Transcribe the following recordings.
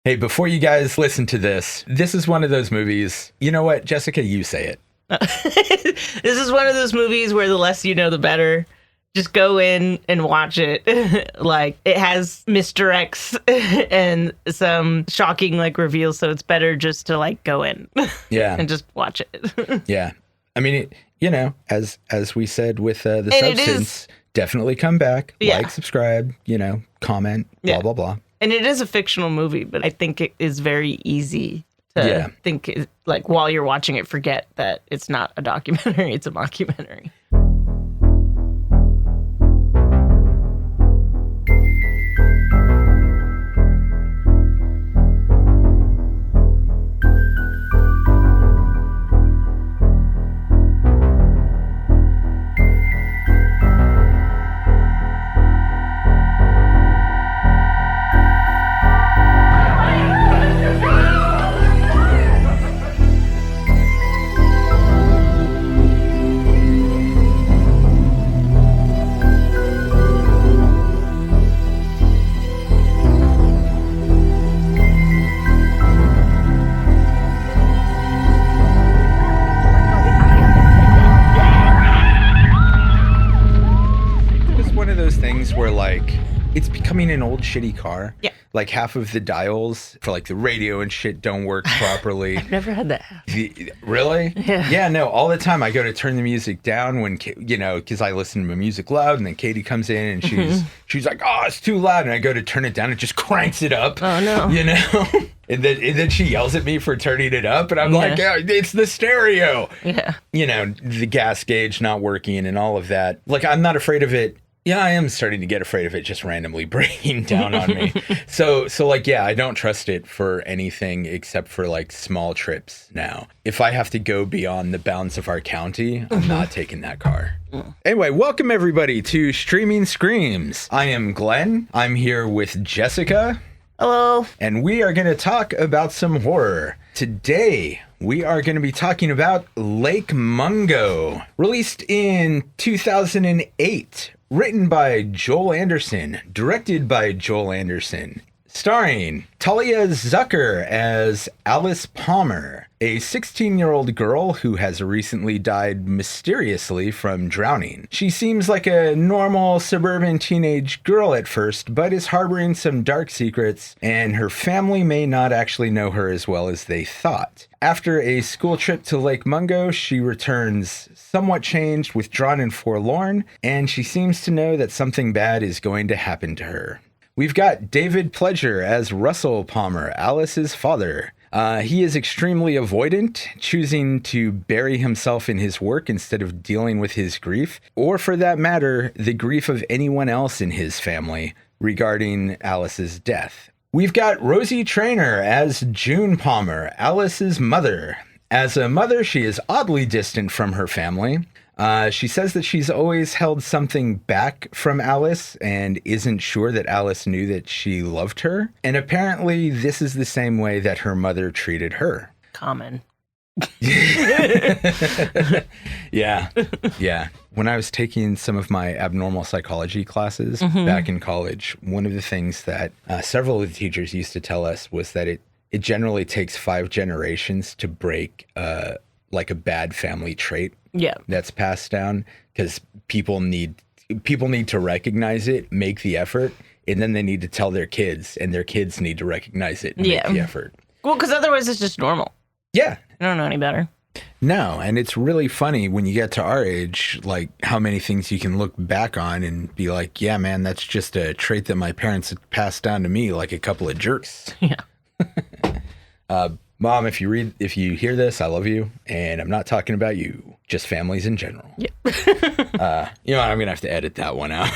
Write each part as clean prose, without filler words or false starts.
Hey, before you guys listen to this is one of those movies. You know what, Jessica, you say it. This is one of those movies where the less you know, the better. Just go in and watch it. Like, it has misdirects and some shocking reveals, so it's better just to go in. Yeah. And just watch it. Yeah. I mean, as we said with the substance, definitely come back, subscribe, comment, blah, blah, blah. And it is a fictional movie, but I think it is very easy to think, while you're watching it, forget that it's not a documentary, it's a mockumentary. It's becoming an old shitty car. Yeah. Like half of the dials for the radio and shit don't work properly. I've never had that. Really? Yeah. Yeah, no, all the time I go to turn the music down when, because I listen to my music loud, and then Katie comes in and she's like, oh, it's too loud. And I go to turn it down, it just cranks it up. Oh, no. And then she yells at me for turning it up. And I'm like, yeah, it's the stereo. Yeah. The gas gauge not working and all of that. I'm not afraid of it. Yeah, I am starting to get afraid of it just randomly breaking down on me. So I don't trust it for anything except for small trips now. If I have to go beyond the bounds of our county, I'm not taking that car. Anyway, welcome everybody to Streaming Screams. I am Glenn. I'm here with Jessica. Hello. And we are going to talk about some horror. Today, we are going to be talking about Lake Mungo, released in 2008. Written by Joel Anderson, directed by Joel Anderson, starring Talia Zucker as Alice Palmer, a 16-year-old girl who has recently died mysteriously from drowning. She seems like a normal suburban teenage girl at first, but is harboring some dark secrets, and her family may not actually know her as well as they thought. After a school trip to Lake Mungo, she returns somewhat changed, withdrawn, and forlorn, and she seems to know that something bad is going to happen to her. We've got David Pledger as Russell Palmer, Alice's father. He is extremely avoidant, choosing to bury himself in his work instead of dealing with his grief, or for that matter, the grief of anyone else in his family regarding Alice's death. We've got Rosie Traynor as June Palmer, Alice's mother. As a mother, she is oddly distant from her family. She says that she's always held something back from Alice and isn't sure that Alice knew that she loved her. And apparently this is the same way that her mother treated her. Common. Yeah. When I was taking some of my abnormal psychology classes back in college, one of the things that several of the teachers used to tell us was that it generally takes 5 generations to break a bad family trait. Yeah. That's passed down, because people need to recognize it, make the effort, and then they need to tell their kids, and their kids need to recognize it and make the effort. Well, because otherwise it's just normal. Yeah. I don't know any better. No, and it's really funny when you get to our age, how many things you can look back on and be like, yeah, man, that's just a trait that my parents had passed down to me like a couple of jerks. Yeah. Mom, if you hear this, I love you, and I'm not talking about you, just families in general. Yeah. I'm gonna have to edit that one out.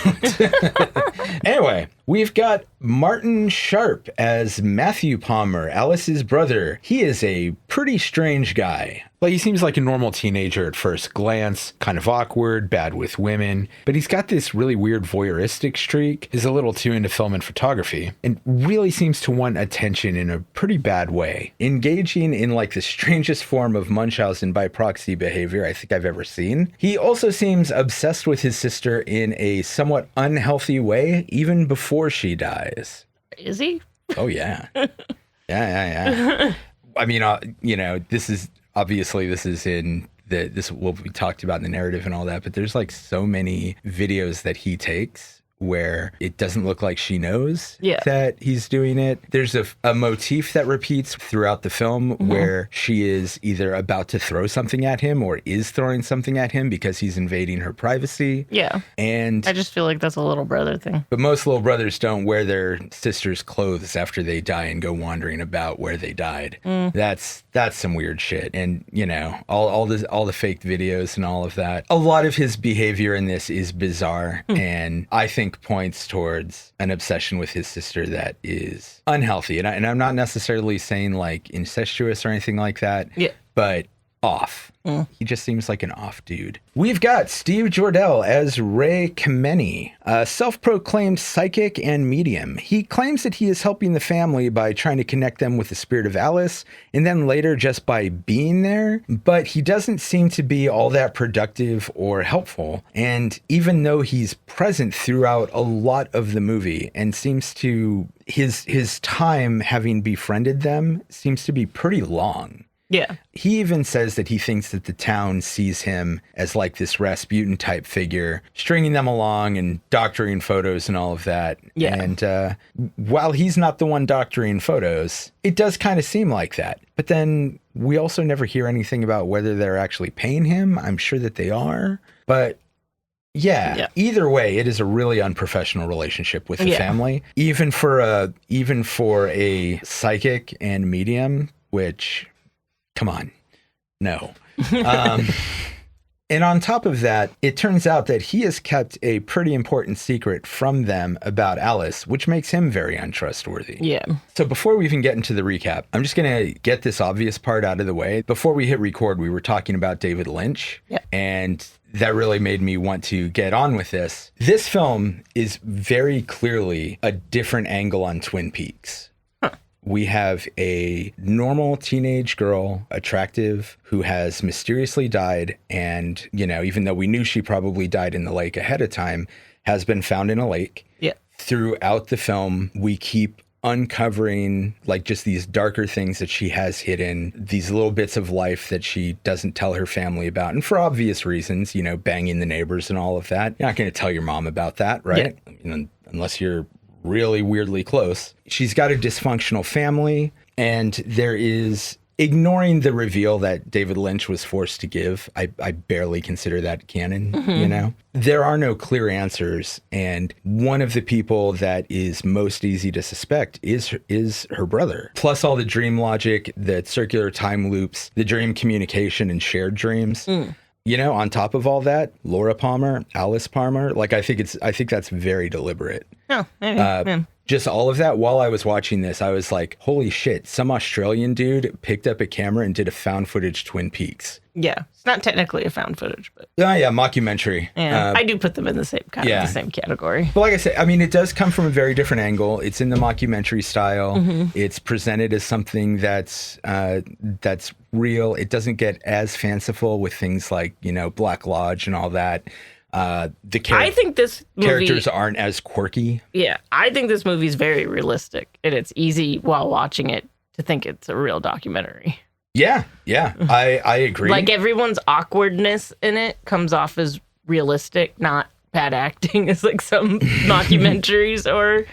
Anyway, we've got Martin Sharp as Matthew Palmer, Alice's brother. He is a pretty strange guy. He seems like a normal teenager at first glance, kind of awkward, bad with women, but he's got this really weird voyeuristic streak, is a little too into film and photography, and really seems to want attention in a pretty bad way, engaging in the strangest form of Munchausen by proxy behavior I think I've ever seen. He also seems obsessed with his sister in a somewhat unhealthy way, even before she dies. Is he? Oh, yeah. Yeah. I mean, this is in this will be talked about in the narrative and all that, but there's like so many videos that he takes where it doesn't look like she knows that he's doing it. There's a motif that repeats throughout the film where she is either about to throw something at him or is throwing something at him because he's invading her privacy. Yeah. And I just feel like that's a little brother thing. But most little brothers don't wear their sister's clothes after they die and go wandering about where they died. That's some weird shit. And, all the faked videos and all of that. A lot of his behavior in this is bizarre. And I think points towards an obsession with his sister that is unhealthy. And I'm not necessarily saying like incestuous or anything like that, but off. He just seems like an off dude. We've got Steve Jordell as Ray Kameni, a self-proclaimed psychic and medium. He claims that he is helping the family by trying to connect them with the spirit of Alice, and then later just by being there. But he doesn't seem to be all that productive or helpful. And even though he's present throughout a lot of the movie and seems to, his time having befriended them seems to be pretty long. Yeah. He even says that he thinks that the town sees him as like this Rasputin type figure, stringing them along and doctoring photos and all of that. Yeah. And while he's not the one doctoring photos, it does kind of seem like that. But then we also never hear anything about whether they're actually paying him. I'm sure that they are. But yeah, either way, it is a really unprofessional relationship with the family. Even for a psychic and medium, which... Come on. No. And on top of that, it turns out that he has kept a pretty important secret from them about Alice, which makes him very untrustworthy. Yeah. So before we even get into the recap, I'm just going to get this obvious part out of the way. Before we hit record, we were talking about David Lynch. Yeah. And that really made me want to get on with this. This film is very clearly a different angle on Twin Peaks. We have a normal teenage girl, attractive, who has mysteriously died. And, even though we knew she probably died in the lake ahead of time, has been found in a lake. Yeah. Throughout the film, we keep uncovering like just these darker things that she has hidden, these little bits of life that she doesn't tell her family about. And for obvious reasons, banging the neighbors and all of that. You're not going to tell your mom about that, right? Yeah. Unless you're really weirdly close. She's got a dysfunctional family, and there is, ignoring the reveal that David Lynch was forced to give, I barely consider that canon, There are no clear answers, and one of the people that is most easy to suspect is her brother. Plus all the dream logic, the circular time loops, the dream communication and shared dreams. On top of all that, Laura Palmer, Alice Palmer, like I think that's very deliberate. Oh, maybe. Just all of that. While I was watching this, I was like, holy shit, some Australian dude picked up a camera and did a found footage Twin Peaks. Yeah. It's not technically a found footage, but... Yeah, mockumentary. Yeah, I do put them in the same kind of the same category. But like I said, I mean, it does come from a very different angle. It's in the mockumentary style. It's presented as something that's real. It doesn't get as fanciful with things like, Black Lodge and all that. I think this movie, characters aren't as quirky. Yeah, I think this movie is very realistic, and it's easy while watching it to think it's a real documentary. Yeah, I agree. Like everyone's awkwardness in it comes off as realistic, not bad acting as like some documentaries or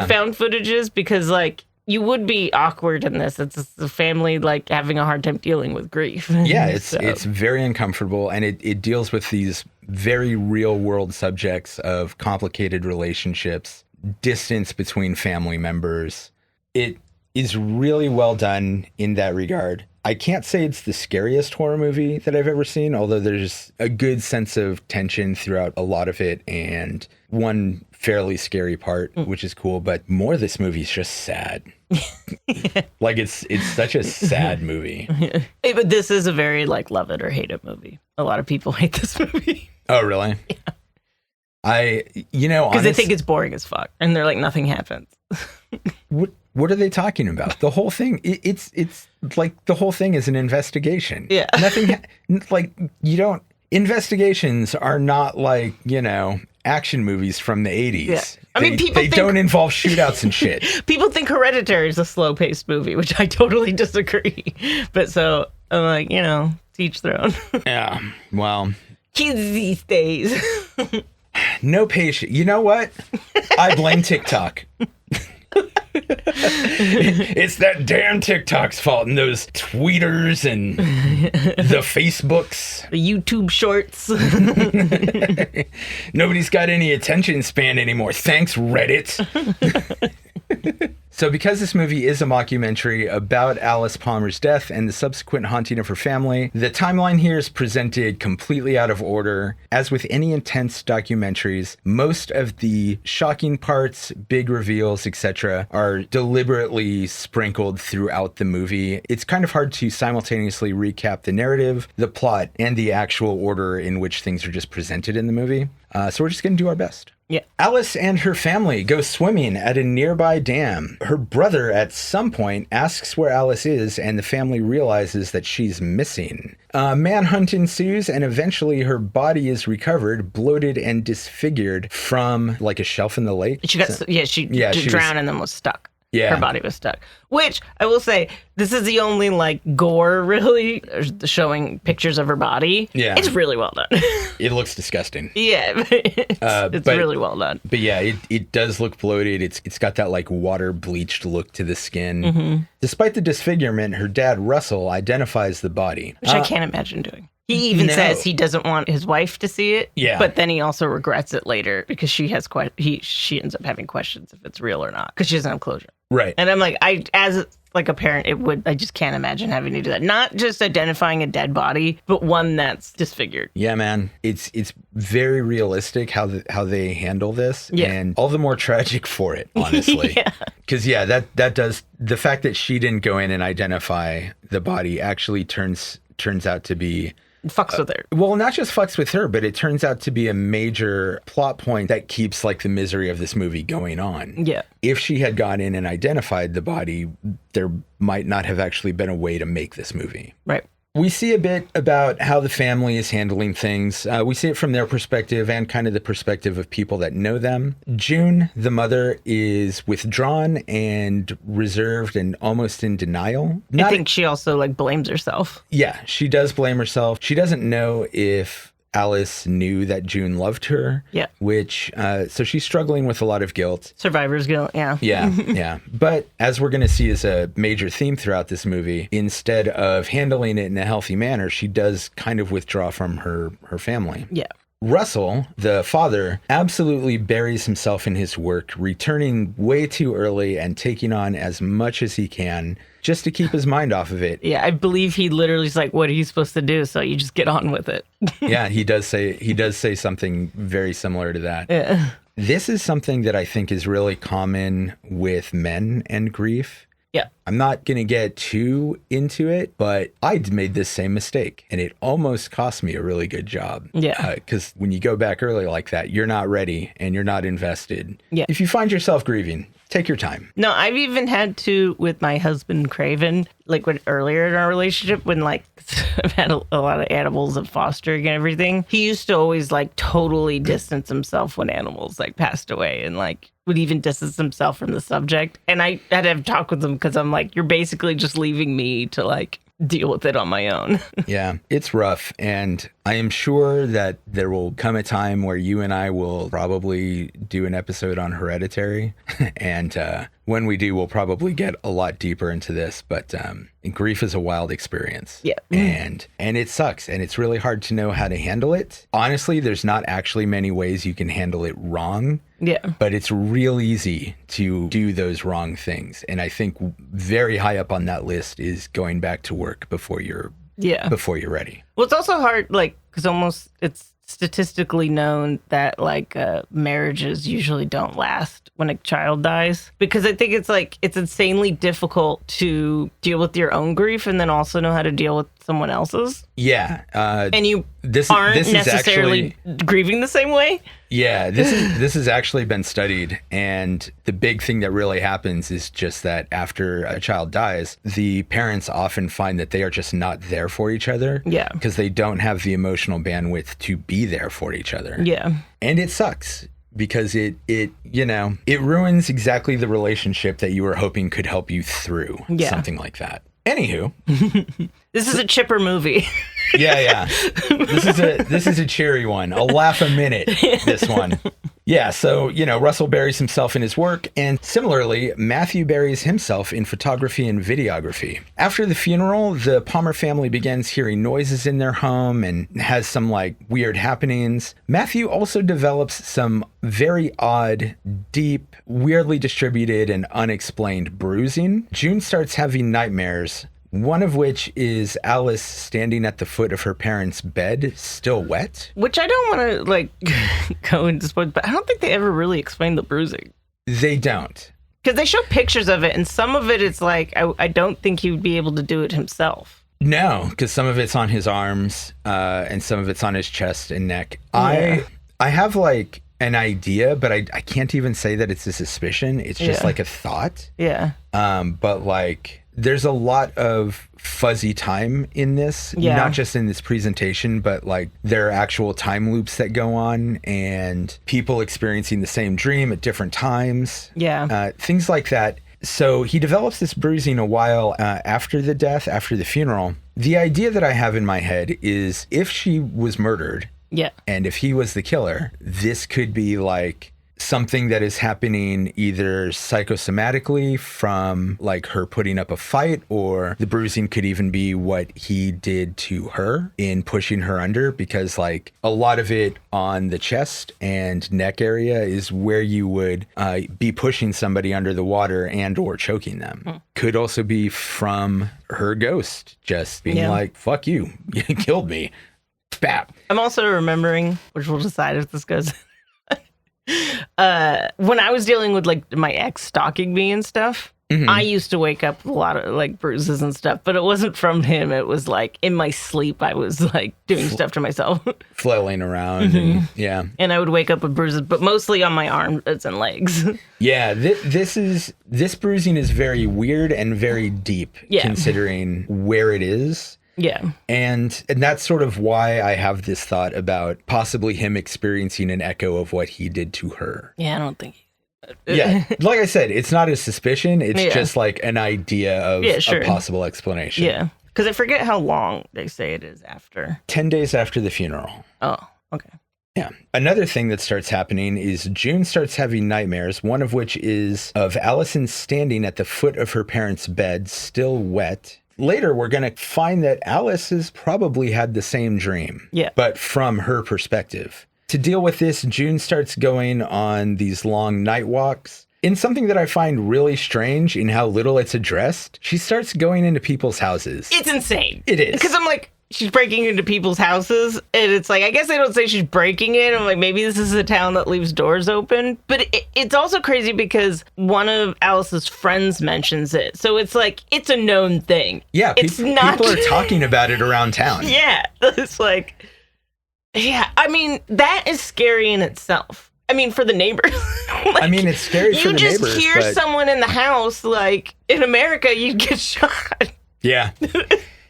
found footages, because like you would be awkward in this. It's the family like having a hard time dealing with grief. Yeah, it's very uncomfortable, and it deals with these very real world subjects of complicated relationships, distance between family members. It is really well done in that regard. I can't say it's the scariest horror movie that I've ever seen, although there's a good sense of tension throughout a lot of it, and one fairly scary part, which is cool. But more of this movie is just sad. Like it's such a sad movie. Hey, but this is a very like love it or hate it movie. A lot of people hate this movie. Oh, really? Yeah. Because they think it's boring as fuck, and they're like, nothing happens. What are they talking about? The whole thing, it's like the whole thing is an investigation. Yeah. Nothing, like, investigations are not like, action movies from the 80s. Yeah. I mean, they don't involve shootouts and shit. People think Hereditary is a slow-paced movie, which I totally disagree. But so I'm like, to each their own. Yeah, well. Kids these days. No patience. You know what? I blame TikTok. It's that damn TikTok's fault and those tweeters and the Facebooks. The YouTube shorts. Nobody's got any attention span anymore. Thanks, Reddit. So because this movie is a mockumentary about Alice Palmer's death and the subsequent haunting of her family, the timeline here is presented completely out of order. As with any intense documentaries, most of the shocking parts, big reveals, etc. are deliberately sprinkled throughout the movie. It's kind of hard to simultaneously recap the narrative, the plot, and the actual order in which things are just presented in the movie. So we're just going to do our best. Yeah. Alice and her family go swimming at a nearby dam. Her brother at some point asks where Alice is, and the family realizes that she's missing. Manhunt ensues, and eventually her body is recovered, bloated and disfigured from like a shelf in the lake. She drowned and then was stuck. Yeah. Her body was stuck. Which, I will say, this is the only, gore, really, showing pictures of her body. Yeah. It's really well done. It looks disgusting. Yeah. It's really well done. But yeah, it does look bloated. It's got that, water-bleached look to the skin. Mm-hmm. Despite the disfigurement, her dad, Russell, identifies the body. Which I can't imagine doing. He even says he doesn't want his wife to see it. Yeah. But then he also regrets it later because she ends up having questions if it's real or not because she doesn't have closure. Right. And I'm like, as a parent, I just can't imagine having to do that. Not just identifying a dead body, but one that's disfigured. Yeah, man. It's very realistic how they handle this. Yeah. And all the more tragic for it, honestly. Yeah. Because, that does, the fact that she didn't go in and identify the body actually turns out to be... fucks with her. Well, not just fucks with her, but it turns out to be a major plot point that keeps the misery of this movie going on. Yeah. If she had gone in and identified the body, there might not have actually been a way to make this movie. Right. We see a bit about how the family is handling things. We see it from their perspective and kind of the perspective of people that know them. June, the mother, is withdrawn and reserved and almost in denial. I think she also blames herself. Yeah, she does blame herself. She doesn't know if Alice knew that June loved her. Yeah. So she's struggling with a lot of guilt. Survivor's guilt, yeah. Yeah. But as we're going to see as a major theme throughout this movie, instead of handling it in a healthy manner, she does kind of withdraw from her family. Yeah. Russell, the father, absolutely buries himself in his work, returning way too early and taking on as much as he can just to keep his mind off of it. Yeah, I believe he literally is like, what are you supposed to do? So you just get on with it. Yeah, he does say something very similar to that. Yeah. This is something that I think is really common with men and grief. Yeah. I'm not going to get too into it, but I made this same mistake and it almost cost me a really good job. Yeah. Because when you go back early like that, you're not ready and you're not invested. Yeah. If you find yourself grieving, take your time. No, I've even had to with my husband, Craven, earlier in our relationship when I've had a lot of animals and fostering and everything. He used to always totally distance himself when animals passed away and would even distance himself from the subject. And I had to have a talk with him because I'm like, you're basically just leaving me to deal with it on my own. Yeah, it's rough. And I am sure that there will come a time where you and I will probably do an episode on Hereditary. And when we do, we'll probably get a lot deeper into this. But grief is a wild experience. Yeah. And it sucks. And it's really hard to know how to handle it. Honestly, there's not actually many ways you can handle it wrong. Yeah. But it's real easy to do those wrong things. And I think very high up on that list is going back to work before you're ready. Well, it's also hard, because it's statistically known that marriages usually don't last when a child dies, because I think it's insanely difficult to deal with your own grief and then also know how to deal with someone else's. Yeah. And you this aren't is necessarily grieving the same way. Yeah, this has actually been studied, and the big thing that really happens is just that after a child dies, the parents often find that they are just not there for each other. Yeah. Because they don't have the emotional bandwidth to be there for each other. Yeah. And it sucks because it ruins exactly the relationship that you were hoping could help you through something like that. Anywho, this is a chipper movie. Yeah. This is a cheery one. A laugh a minute, this one. Yeah, so, Russell buries himself in his work, and similarly, Matthew buries himself in photography and videography. After the funeral, the Palmer family begins hearing noises in their home and has some, weird happenings. Matthew also develops some very odd, deep, weirdly distributed, and unexplained bruising. June starts having nightmares, one of which is Alice standing at the foot of her parents' bed, still wet. Which I don't want to, go into spoilers, but I don't think they ever really explain the bruising. They don't. Because they show pictures of it, and some of it it's I don't think he would be able to do it himself. No, because some of it's on his arms, and some of it's on his chest and neck. Yeah. I have, an idea, but I can't even say that it's a suspicion. It's just, a thought. Yeah. But, there's a lot of fuzzy time in this, not just in this presentation, but there are actual time loops that go on and people experiencing the same dream at different times. Yeah. Things like that. So he develops this bruising a while after the death, after the funeral. The idea that I have in my head is if she was murdered, and if he was the killer, this could be something that is happening either psychosomatically from her putting up a fight, or the bruising could even be what he did to her in pushing her under, because a lot of it on the chest and neck area is where you would be pushing somebody under the water and or choking them. Could also be from her ghost just being fuck you, you killed me. Bap. I'm also remembering, which we'll decide if this goes when I was dealing with my ex stalking me and stuff, I used to wake up with a lot of bruises and stuff, but it wasn't from him. It was in my sleep, I was doing stuff to myself, flailing around. And I would wake up with bruises, but mostly on my arms and legs. Yeah, this bruising is very weird and very deep, considering where it is. Yeah. And that's sort of why I have this thought about possibly him experiencing an echo of what he did to her. Yeah, I don't think. Yeah, like I said, it's not a suspicion. It's just an idea of sure. a possible explanation. Yeah, because I forget how long they say it is after. 10 days after the funeral. Oh, okay. Yeah. Another thing that starts happening is June starts having nightmares, one of which is of Allison standing at the foot of her parents' bed, still wet. Later, we're going to find that Alice has probably had the same dream, but from her perspective. To deal with this, June starts going on these long night walks. In something that I find really strange in how little it's addressed, she starts going into people's houses. It's insane. It is. Because I'm she's breaking into people's houses, and it's I guess they don't say she's breaking it. I'm maybe this is a town that leaves doors open. But it's also crazy because one of Alice's friends mentions it. So it's it's a known thing. Yeah, it's not... people are talking about it around town. Yeah, it's yeah, I mean, that is scary in itself. I mean, for the neighbors. It's scary for the neighbors. You just hear someone in the house, in America, you'd get shot. Yeah.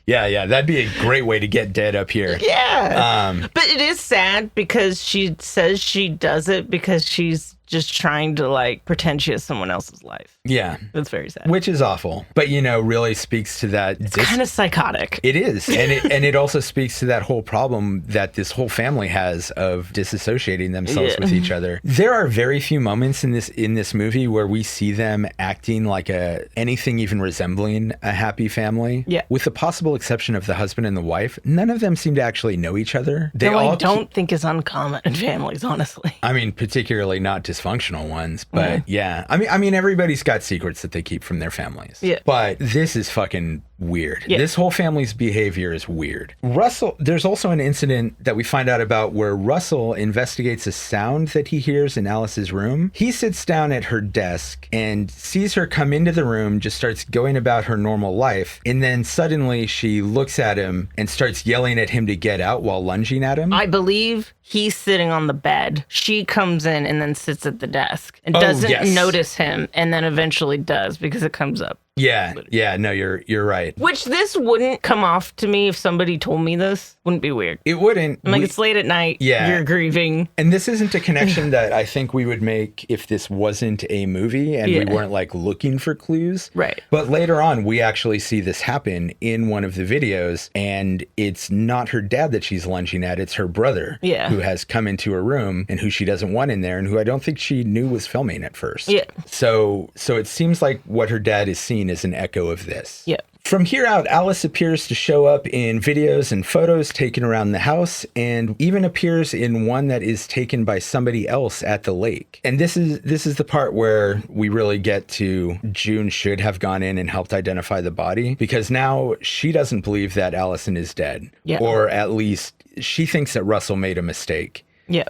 Yeah, that'd be a great way to get dead up here. Yeah. But it is sad because she says she does it because she's just trying to pretend she has someone else's life. Yeah. That's very sad. Which is awful. But, really speaks to that. It's kind of psychotic. It is. And it also speaks to that whole problem that this whole family has of disassociating themselves with each other. There are very few moments in this movie where we see them acting like anything even resembling a happy family. Yeah. With the possible exception of the husband and the wife, none of them seem to actually know each other. I don't think is uncommon in families, honestly. Particularly not dysfunctional ones, but yeah. I mean, everybody's got secrets that they keep from their families. Yeah. But this is fucking weird. Yeah. This whole family's behavior is weird. Russell, there's also an incident that we find out about where Russell investigates a sound that he hears in Alice's room. He sits down at her desk and sees her come into the room, just starts going about her normal life, and then suddenly she looks at him and starts yelling at him to get out while lunging at him. I believe he's sitting on the bed. She comes in and then sits at the desk and doesn't notice him, and then eventually does because it comes up. Yeah, no, you're right. Which this wouldn't come off to me if somebody told me this. Wouldn't be weird. It wouldn't. I'm like, it's late at night. Yeah. You're grieving. And this isn't a connection that I think we would make if this wasn't a movie and we weren't like looking for clues. Right. But later on, we actually see this happen in one of the videos, and it's not her dad that she's lunging at. It's her brother who has come into her room and who she doesn't want in there and who I don't think she knew was filming at first. Yeah. So it seems like what her dad is seeing is an echo of this. Yeah. From here out, Alice appears to show up in videos and photos taken around the house, and even appears in one that is taken by somebody else at the lake. And this is the part where we really get to June should have gone in and helped identify the body, because now she doesn't believe that Allison is dead, or at least she thinks that Russell made a mistake. Yeah.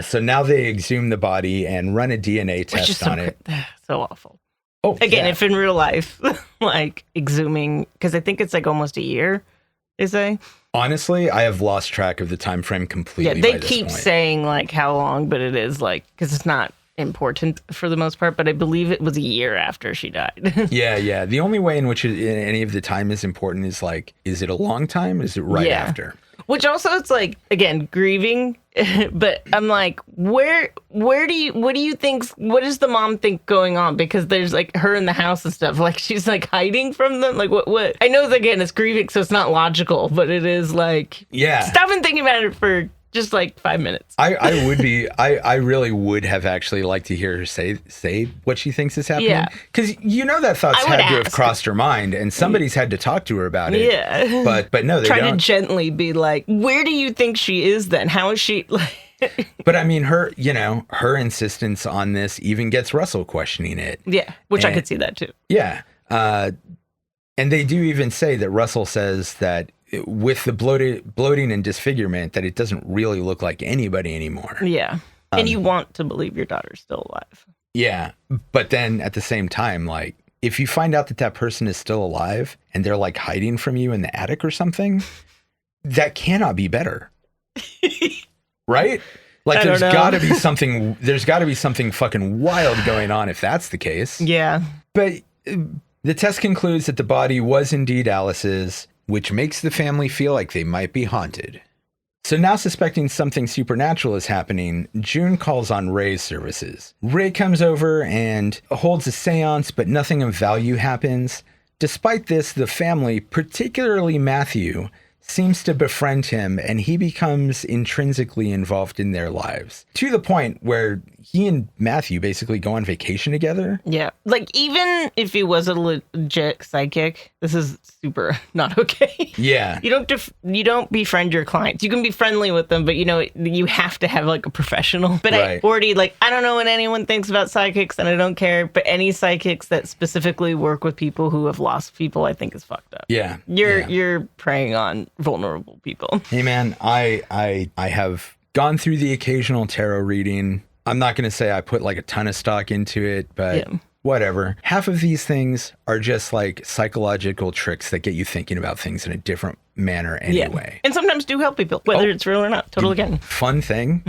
So now they exhume the body and run a DNA test on it. So awful. Oh, again, if in real life, like exhuming, because I think it's like almost a year, they say. Honestly, I have lost track of the time frame completely. Yeah, they keep saying like how long, but it is like, because it's not important for the most part, but I believe it was a year after she died. Yeah. The only way in which any of the time is important is like, is it a long time? Is it right after? Which also, it's like, again, grieving, but I'm like, what do you think, what does the mom think going on? Because there's like her in the house and stuff, like she's like hiding from them. Like what? I know, again, it's grieving, so it's not logical, but it is like, stop and think about it for just like 5 minutes. I really would have actually liked to hear her say what she thinks is happening. Yeah. Because that thoughts had to have crossed her mind, and somebody's had to talk to her about it. Yeah. But no, they don't. Try to gently be like, where do you think she is then? How is she like? But I mean, her insistence on this even gets Russell questioning it. Yeah, which I could see that too. Yeah. And they do even say that Russell says that with the bloating and disfigurement, that it doesn't really look like anybody anymore. Yeah. And you want to believe your daughter's still alive. Yeah. But then at the same time, like, if you find out that person is still alive and they're like hiding from you in the attic or something, that cannot be better. Right? Like, there's got to be something fucking wild going on if that's the case. Yeah. But the test concludes that the body was indeed Alice's, which makes the family feel like they might be haunted. So now, suspecting something supernatural is happening, June calls on Ray's services. Ray comes over and holds a seance, but nothing of value happens. Despite this, the family, particularly Matthew, seems to befriend him, and he becomes intrinsically involved in their lives, to the point where he and Matthew basically go on vacation together. Yeah. Like, even if he was a legit psychic, this is super not okay. Yeah. You don't befriend your clients. You can be friendly with them, but you have to have like a professional. But right. I don't know what anyone thinks about psychics, and I don't care, but any psychics that specifically work with people who have lost people, I think is fucked up. Yeah. You're preying on vulnerable people. Hey man, I have gone through the occasional tarot reading. I'm not going to say I put like a ton of stock into it, but whatever. Half of these things are just like psychological tricks that get you thinking about things in a different manner anyway. Yeah. And sometimes do help people, whether it's real or not. Total again. Fun thing,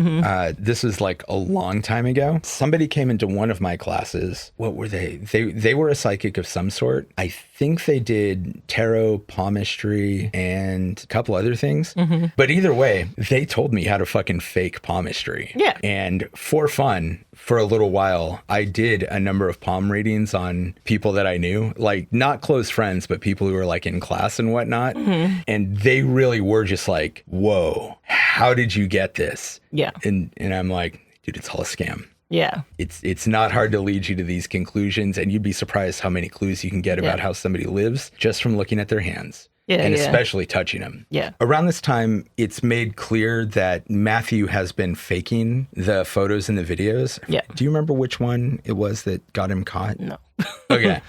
this is like a long time ago. Somebody came into one of my classes. What were they? They were a psychic of some sort. I think they did tarot, palmistry, and a couple other things. Mm-hmm. But either way, they told me how to fucking fake palmistry. Yeah. And for fun, for a little while, I did a number of palm readings on people that I knew, like not close friends, but people who were like in class and whatnot. Mm-hmm. And they really were just like, whoa, how did you get this? Yeah. And I'm like, dude, it's all a scam. Yeah. It's not hard to lead you to these conclusions, and you'd be surprised how many clues you can get about how somebody lives just from looking at their hands. Yeah, and especially touching them. Yeah. Around this time, it's made clear that Matthew has been faking the photos and the videos. Yeah. Do you remember which one it was that got him caught? No. Okay.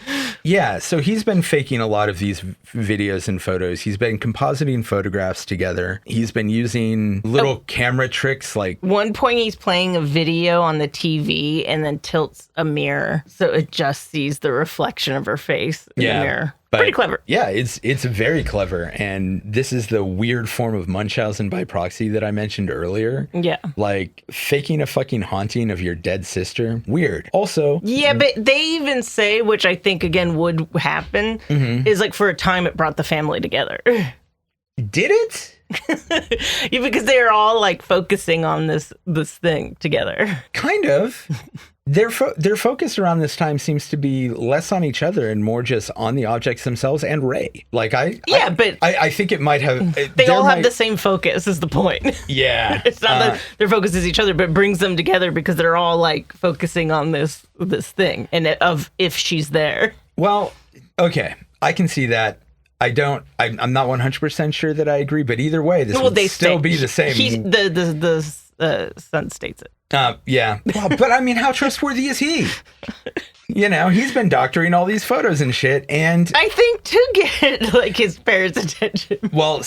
Yeah, so he's been faking a lot of these videos and photos. He's been compositing photographs together. He's been using little camera tricks like... One point he's playing a video on the TV and then tilts a mirror so it just sees the reflection of her face in the mirror. Pretty clever. Yeah, it's very clever. And this is the weird form of Munchausen by proxy that I mentioned earlier. Yeah. Like faking a fucking haunting of your dead sister. Weird. Also... Yeah, but they even say, which I think, again, would happen, is like for a time it brought the family together. Did it? Yeah, because they're all like focusing on this thing together. Kind of. Their focus around this time seems to be less on each other and more just on the objects themselves and Ray. Like I think it might have. They all have the same focus. Is the point? Yeah, it's not that their focus is each other, but it brings them together because they're all like focusing on this thing and of if she's there. Well, okay, I can see that. I'm not 100% sure that I agree, but either way, this would still be the same. The son states it. Yeah. Well, but I mean, how trustworthy is he? You know, he's been doctoring all these photos and shit, and I think to get like his parents' attention. Well,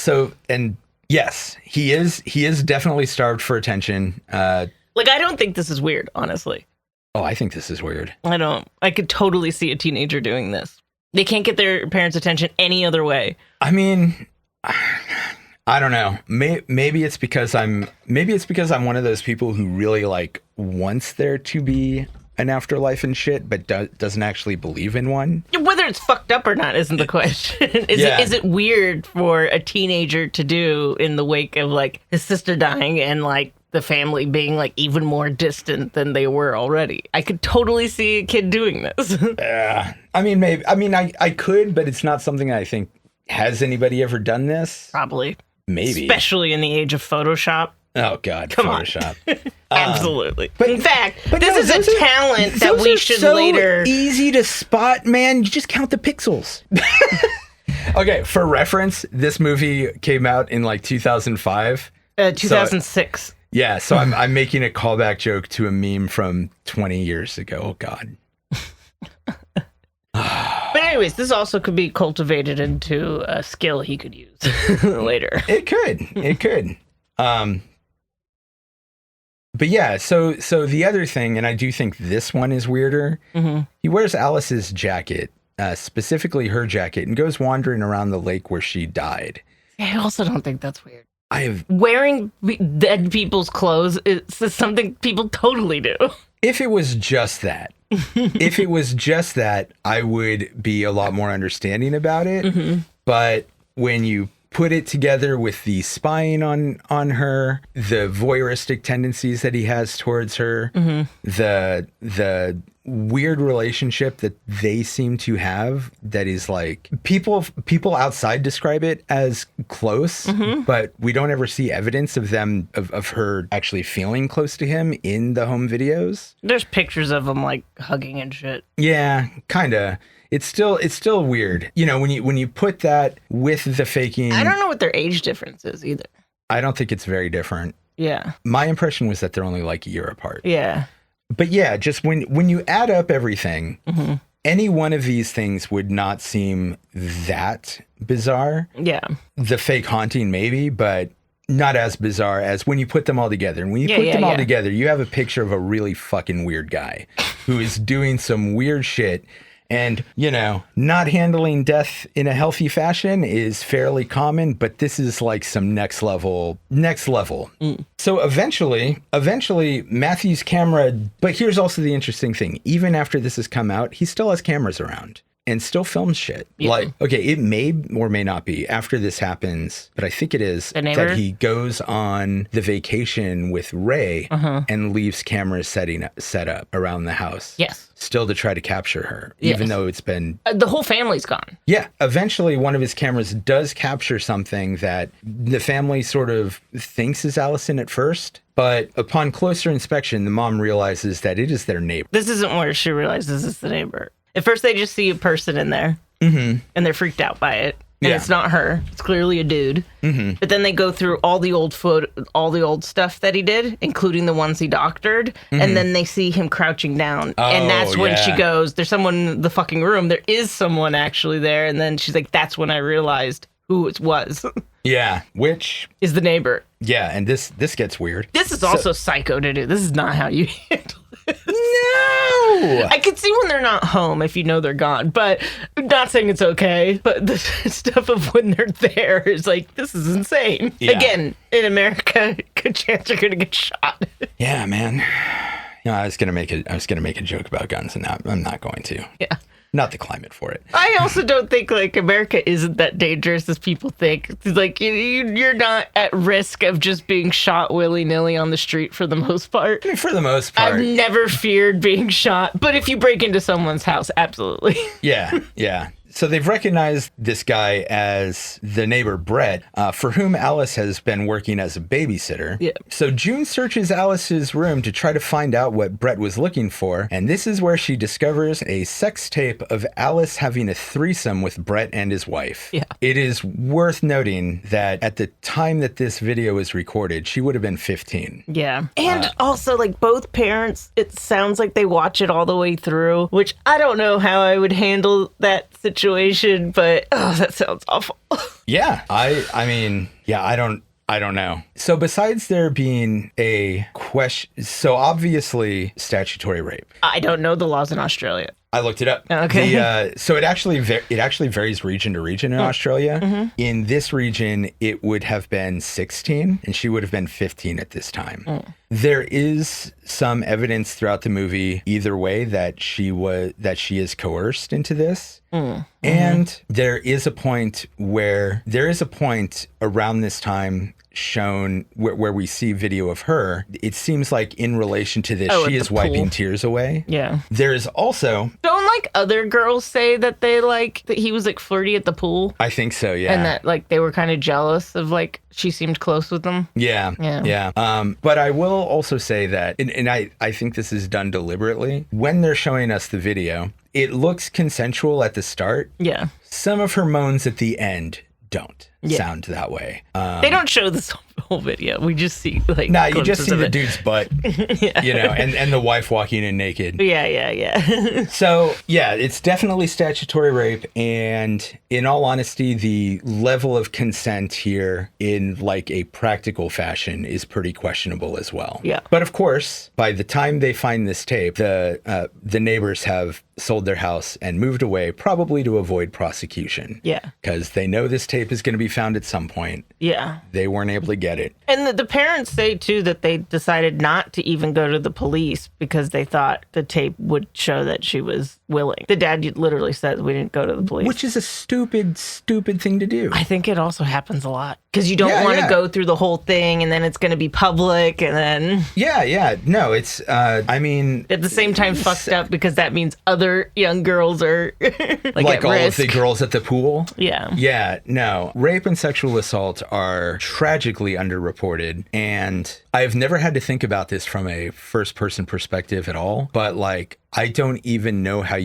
and yes, he is definitely starved for attention. Like, I don't think this is weird, honestly. Oh, I think this is weird. I could totally see a teenager doing this. They can't get their parents' attention any other way. I mean, I don't know. Maybe it's because I'm one of those people who really like wants there to be an afterlife and shit, but doesn't actually believe in one. Whether it's fucked up or not isn't the question. Is it weird for a teenager to do in the wake of like his sister dying and like the family being like even more distant than they were already? I could totally see a kid doing this. Yeah. I mean, maybe. I mean, I could, but it's not something I think. Has anybody ever done this? Probably. Maybe. Especially in the age of Photoshop. Oh, God. Come Photoshop. on. Absolutely. But, in fact, this is a talent that we should so later... easy to spot, man. You just count the pixels. Okay, for reference, this movie came out in like 2005. 2006. So, yeah, so I'm making a callback joke to a meme from 20 years ago. Oh, God. But anyways, this also could be cultivated into a skill he could use later. It could. But yeah, so the other thing, and I do think this one is weirder, he wears Alice's jacket, specifically her jacket, and goes wandering around the lake where she died. I also don't think that's weird. Wearing dead people's clothes is something people totally do. If it was just that, I would be a lot more understanding about it. But when you put it together with the spying on her, the voyeuristic tendencies that he has towards her, the weird relationship that they seem to have that is like people outside describe it as close, but we don't ever see evidence of them of her actually feeling close to him in the home videos. There's pictures of them like hugging and shit. Yeah, kind of. It's still weird. You know, when you put that with the faking. I don't know what their age difference is either. I don't think it's very different. Yeah. My impression was that they're only like a year apart. Yeah. But yeah, just when you add up everything, any one of these things would not seem that bizarre. Yeah. The fake haunting maybe, but not as bizarre as when you put them all together. And when you put them all together, you have a picture of a really fucking weird guy who is doing some weird shit. And, you know, not handling death in a healthy fashion is fairly common, but this is like some next level. So eventually Matthew's camera, but here's also the interesting thing. Even after this has come out, he still has cameras around and still films shit. Yeah. Like, okay, it may or may not be after this happens, but I think it is that he goes on the vacation with Ray and leaves cameras set up around the house. Yes. Still to try to capture her, even though it's been... the whole family's gone. Yeah. Eventually, one of his cameras does capture something that the family sort of thinks is Allison at first. But upon closer inspection, the mom realizes that it is their neighbor. This isn't where she realizes it's the neighbor. At first, they just see a person in there, and they're freaked out by it. And it's not her. It's clearly a dude. Mm-hmm. But then they go through all the old stuff that he did, including the ones he doctored. Mm-hmm. And then they see him crouching down. Oh, and that's when she goes, there's someone in the fucking room. There is someone actually there. And then she's like, that's when I realized who it was. Yeah, which is the neighbor. Yeah, and this gets weird. This is also psycho to do. This is not how you handle it. No! I can see when they're not home if you know they're gone, but I'm not saying it's okay. But the stuff of when they're there is like, this is insane. Yeah. Again, in America, good chance you're gonna get shot. Yeah, man. No, I was gonna make a joke about guns, and I'm not going to. Yeah. Not the climate for it. I also don't think like America isn't that dangerous as people think. It's like you're not at risk of just being shot willy-nilly on the street for the most part. I mean, for the most part. I've never feared being shot, but if you break into someone's house, absolutely. Yeah. So they've recognized this guy as the neighbor, Brett, for whom Alice has been working as a babysitter. Yeah. So June searches Alice's room to try to find out what Brett was looking for. And this is where she discovers a sex tape of Alice having a threesome with Brett and his wife. Yeah. It is worth noting that at the time that this video was recorded, she would have been 15. Yeah. And also, like, both parents, it sounds like they watch it all the way through, which I don't know how I would handle that situation, but that sounds awful. Yeah, I mean, I don't know. So besides there being a question, so obviously statutory rape. I don't know the laws in Australia. I looked it up. Okay. So it actually varies region to region in Australia. Mm-hmm. In this region, it would have been 16, and she would have been 15 at this time. Mm. There is some evidence throughout the movie either way that she is coerced into this. Mm. And there is a point around this time shown where we see video of her. It seems like in relation to this, she is wiping tears away. Yeah. There is also... Don't like other girls say that they like that he was like flirty at the pool? I think so, yeah. And that like they were kind of jealous of like she seemed close with them. Yeah. But I will also say that, and I think this is done deliberately, when they're showing us the video, it looks consensual at the start. Yeah. Some of her moans at the end don't sound that way. They don't show this whole video. We just see like you just see the dude's butt, and the wife walking in naked. Yeah. So it's definitely statutory rape, and in all honesty, the level of consent here in like a practical fashion is pretty questionable as well. Yeah. But of course, by the time they find this tape, the neighbors have sold their house and moved away, probably to avoid prosecution. Yeah. Because they know this tape is going to be found at some point. Yeah. They weren't able to get it. And the parents say, too, that they decided not to even go to the police because they thought the tape would show that she was willing. The dad literally said we didn't go to the police. Which is a stupid thing to do. I think it also happens a lot. Because you don't want to go through the whole thing and then it's going to be public and then... Yeah. No, it's, I mean... At the same time, fucked up because that means other young girls are like all risk. Of the girls at the pool? Yeah. Yeah, no. Rape and sexual assault are tragically underreported. And I've never had to think about this from a first-person perspective at all. But like, I don't even know how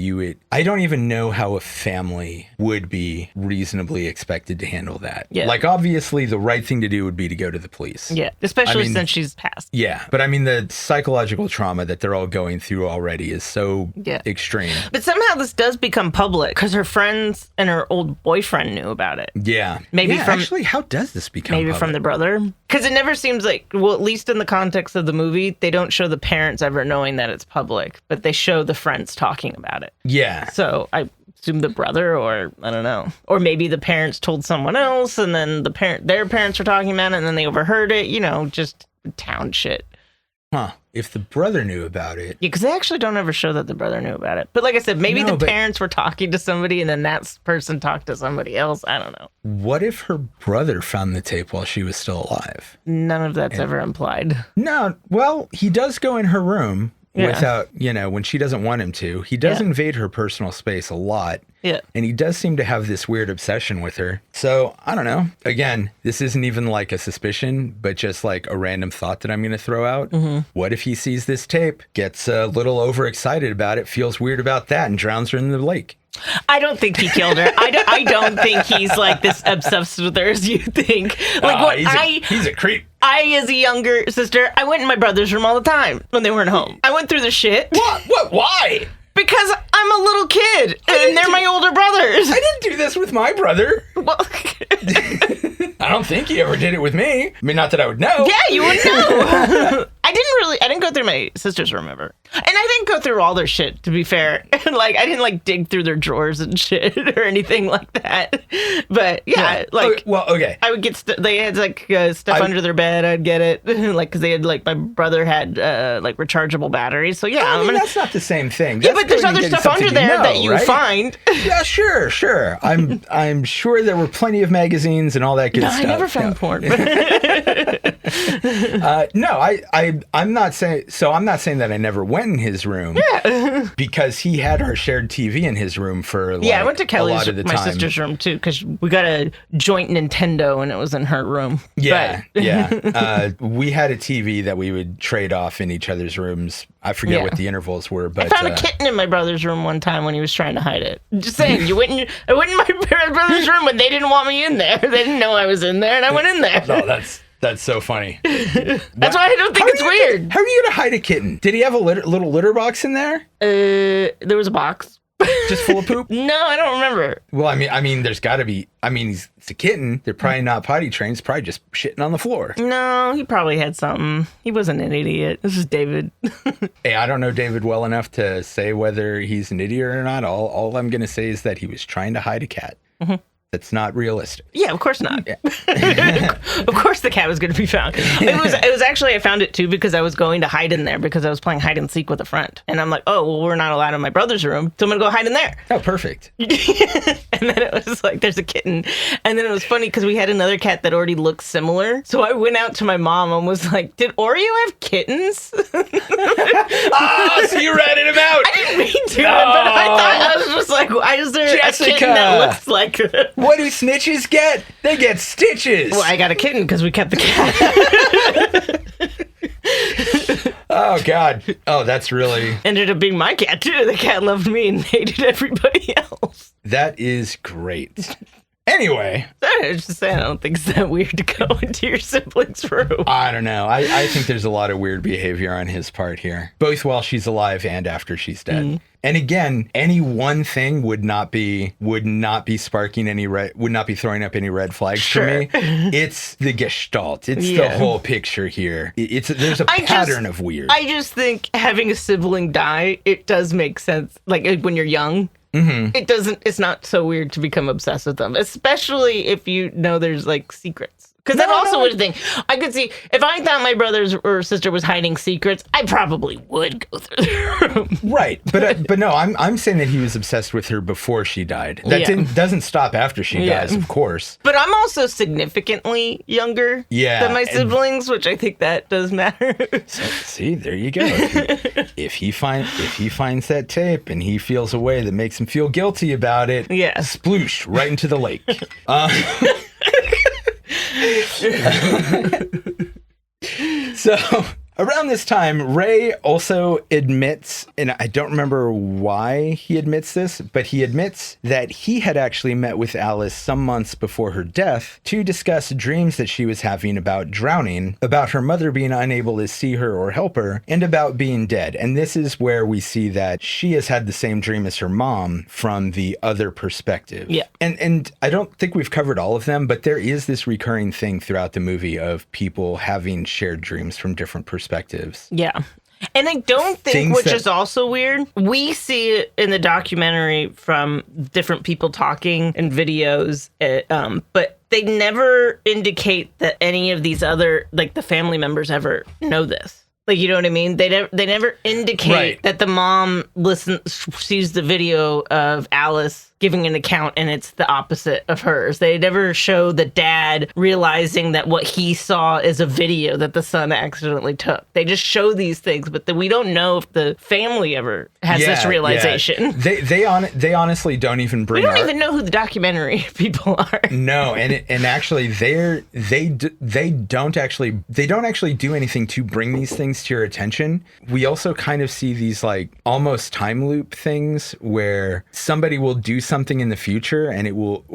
a family would be reasonably expected to handle that. Yeah. Like, obviously, the right thing to do would be to go to the police. Yeah, especially since she's passed. Yeah, but I mean, the psychological trauma that they're all going through already is so extreme. But somehow this does become public because her friends and her old boyfriend knew about it. Yeah. Actually, how does this become public? From the brother? Because it never seems like, well, at least in the context of the movie, they don't show the parents ever knowing that it's public, but they show the friends talking about it. Yeah. So I assume the brother, or I don't know, or maybe the parents told someone else, and then their parents were talking about it, and then they overheard it. Just town shit. Huh. If the brother knew about it. Yeah, because they actually don't ever show that the brother knew about it. But like I said, maybe the parents were talking to somebody and then that person talked to somebody else. I don't know. What if her brother found the tape while she was still alive? None of that's ever implied. No. Well, he does go in her room without, when she doesn't want him to. He does invade her personal space a lot. Yeah. And he does seem to have this weird obsession with her. So, I don't know. Again, this isn't even like a suspicion, but just like a random thought that I'm going to throw out. What if he sees this tape, gets a little overexcited about it, feels weird about that, and drowns her in the lake? I don't think he killed her. I don't think he's like this obsessed with her as you think. Like he's a creep. As a younger sister, I went in my brother's room all the time when they weren't home. I went through the shit. What? Why? Because I'm a little kid, and they're my older brothers. I didn't do this with my brother. Well, I don't think he ever did it with me. I mean, not that I would know. Yeah, you would know. I didn't go through my sister's room ever. And I didn't go through all their shit, to be fair. Like, I didn't, like, dig through their drawers and shit or anything like that. But, yeah, like... Okay. I would get... they had, like, stuff under their bed. I'd get it. Like, because they had, like, my brother had, like, rechargeable batteries. So, yeah. I mean, that's not the same thing. Yeah, but there's other stuff under there that you find. Yeah, sure. I'm sure there were plenty of magazines and all that good stuff. I never found porn. I'm not saying that I never went in his room. Yeah. Because he had our shared TV in his room for I went to Kelly's, a lot of the my time. sister's room too, because we got a joint Nintendo and it was in her room. Yeah. We had a TV that we would trade off in each other's rooms. I forget what the intervals were, but I found a kitten in my brother's room one time when he was trying to hide it. Just saying, I went in my brother's room when they didn't want me in there. They didn't know I was in there, and I went in there. No, that's so funny. That's why I don't think it's weird. How are you gonna hide a kitten? Did he have a little litter box in there? There was a box. Just full of poop? No, I don't remember. Well, I mean, there's got to be. I mean, it's a kitten. They're probably not potty trained. It's probably just shitting on the floor. No, he probably had something. He wasn't an idiot. This is David. Hey, I don't know David well enough to say whether he's an idiot or not. All I'm going to say is that he was trying to hide a cat. That's not realistic. Yeah, of course not. Yeah. Of course the cat was going to be found. It was actually, I found it too because I was going to hide in there because I was playing hide and seek with a friend. And I'm like, oh, well, we're not allowed in my brother's room, so I'm going to go hide in there. Oh, perfect. And then it was like, there's a kitten. And then it was funny because we had another cat that already looked similar. So I went out to my mom and was like, did Oreo have kittens? Oh, so you ratted him out. I didn't mean to, but I thought, I was just like, why is there a kitten that looks like her? What do snitches get? They get stitches. Well, I got a kitten because we kept the cat. Oh, God. Oh, that's really... Ended up being my cat, too. The cat loved me and hated everybody else. That is great. Anyway. I was just saying, I don't think it's that weird to go into your sibling's room. I don't know. I think there's a lot of weird behavior on his part here, both while she's alive and after she's dead. And again, any one thing would not be sparking any would not be throwing up any red flags for me. It's the gestalt. It's the whole picture here. There's a pattern of weird. I just think having a sibling die, it does make sense. Like when you're young. It's not so weird to become obsessed with them, especially if you know there's like secrets. Because that also would think, I could see, if I thought my brother or sister was hiding secrets, I probably would go through their room. Right. But no, I'm saying that he was obsessed with her before she died. That doesn't stop after she dies, of course. But I'm also significantly younger than my siblings, which I think that does matter. So, see, there you go. If he finds that tape and he feels a way that makes him feel guilty about it, sploosh, right into the lake. So around this time, Ray also admits, and I don't remember why he admits this, but he admits that he had actually met with Alice some months before her death to discuss dreams that she was having about drowning, about her mother being unable to see her or help her, and about being dead. And this is where we see that she has had the same dream as her mom from the other perspective. Yeah. And I don't think we've covered all of them, but there is this recurring thing throughout the movie of people having shared dreams from different perspectives. Yeah. And I don't think, which is also weird, we see it in the documentary from different people talking and videos, but they never indicate that any of these other, like the family members ever know this. Like, you know what I mean? They never indicate that the mom sees the video of Alice giving an account and it's the opposite of hers. They never show the dad realizing that what he saw is a video that the son accidentally took. They just show these things, but we don't know if the family ever has this realization. Yeah. They honestly don't even bring. We don't even know who the documentary people are. No, and actually they don't actually do anything to bring these things to your attention. We also kind of see these like almost time loop things where somebody will do something in the future and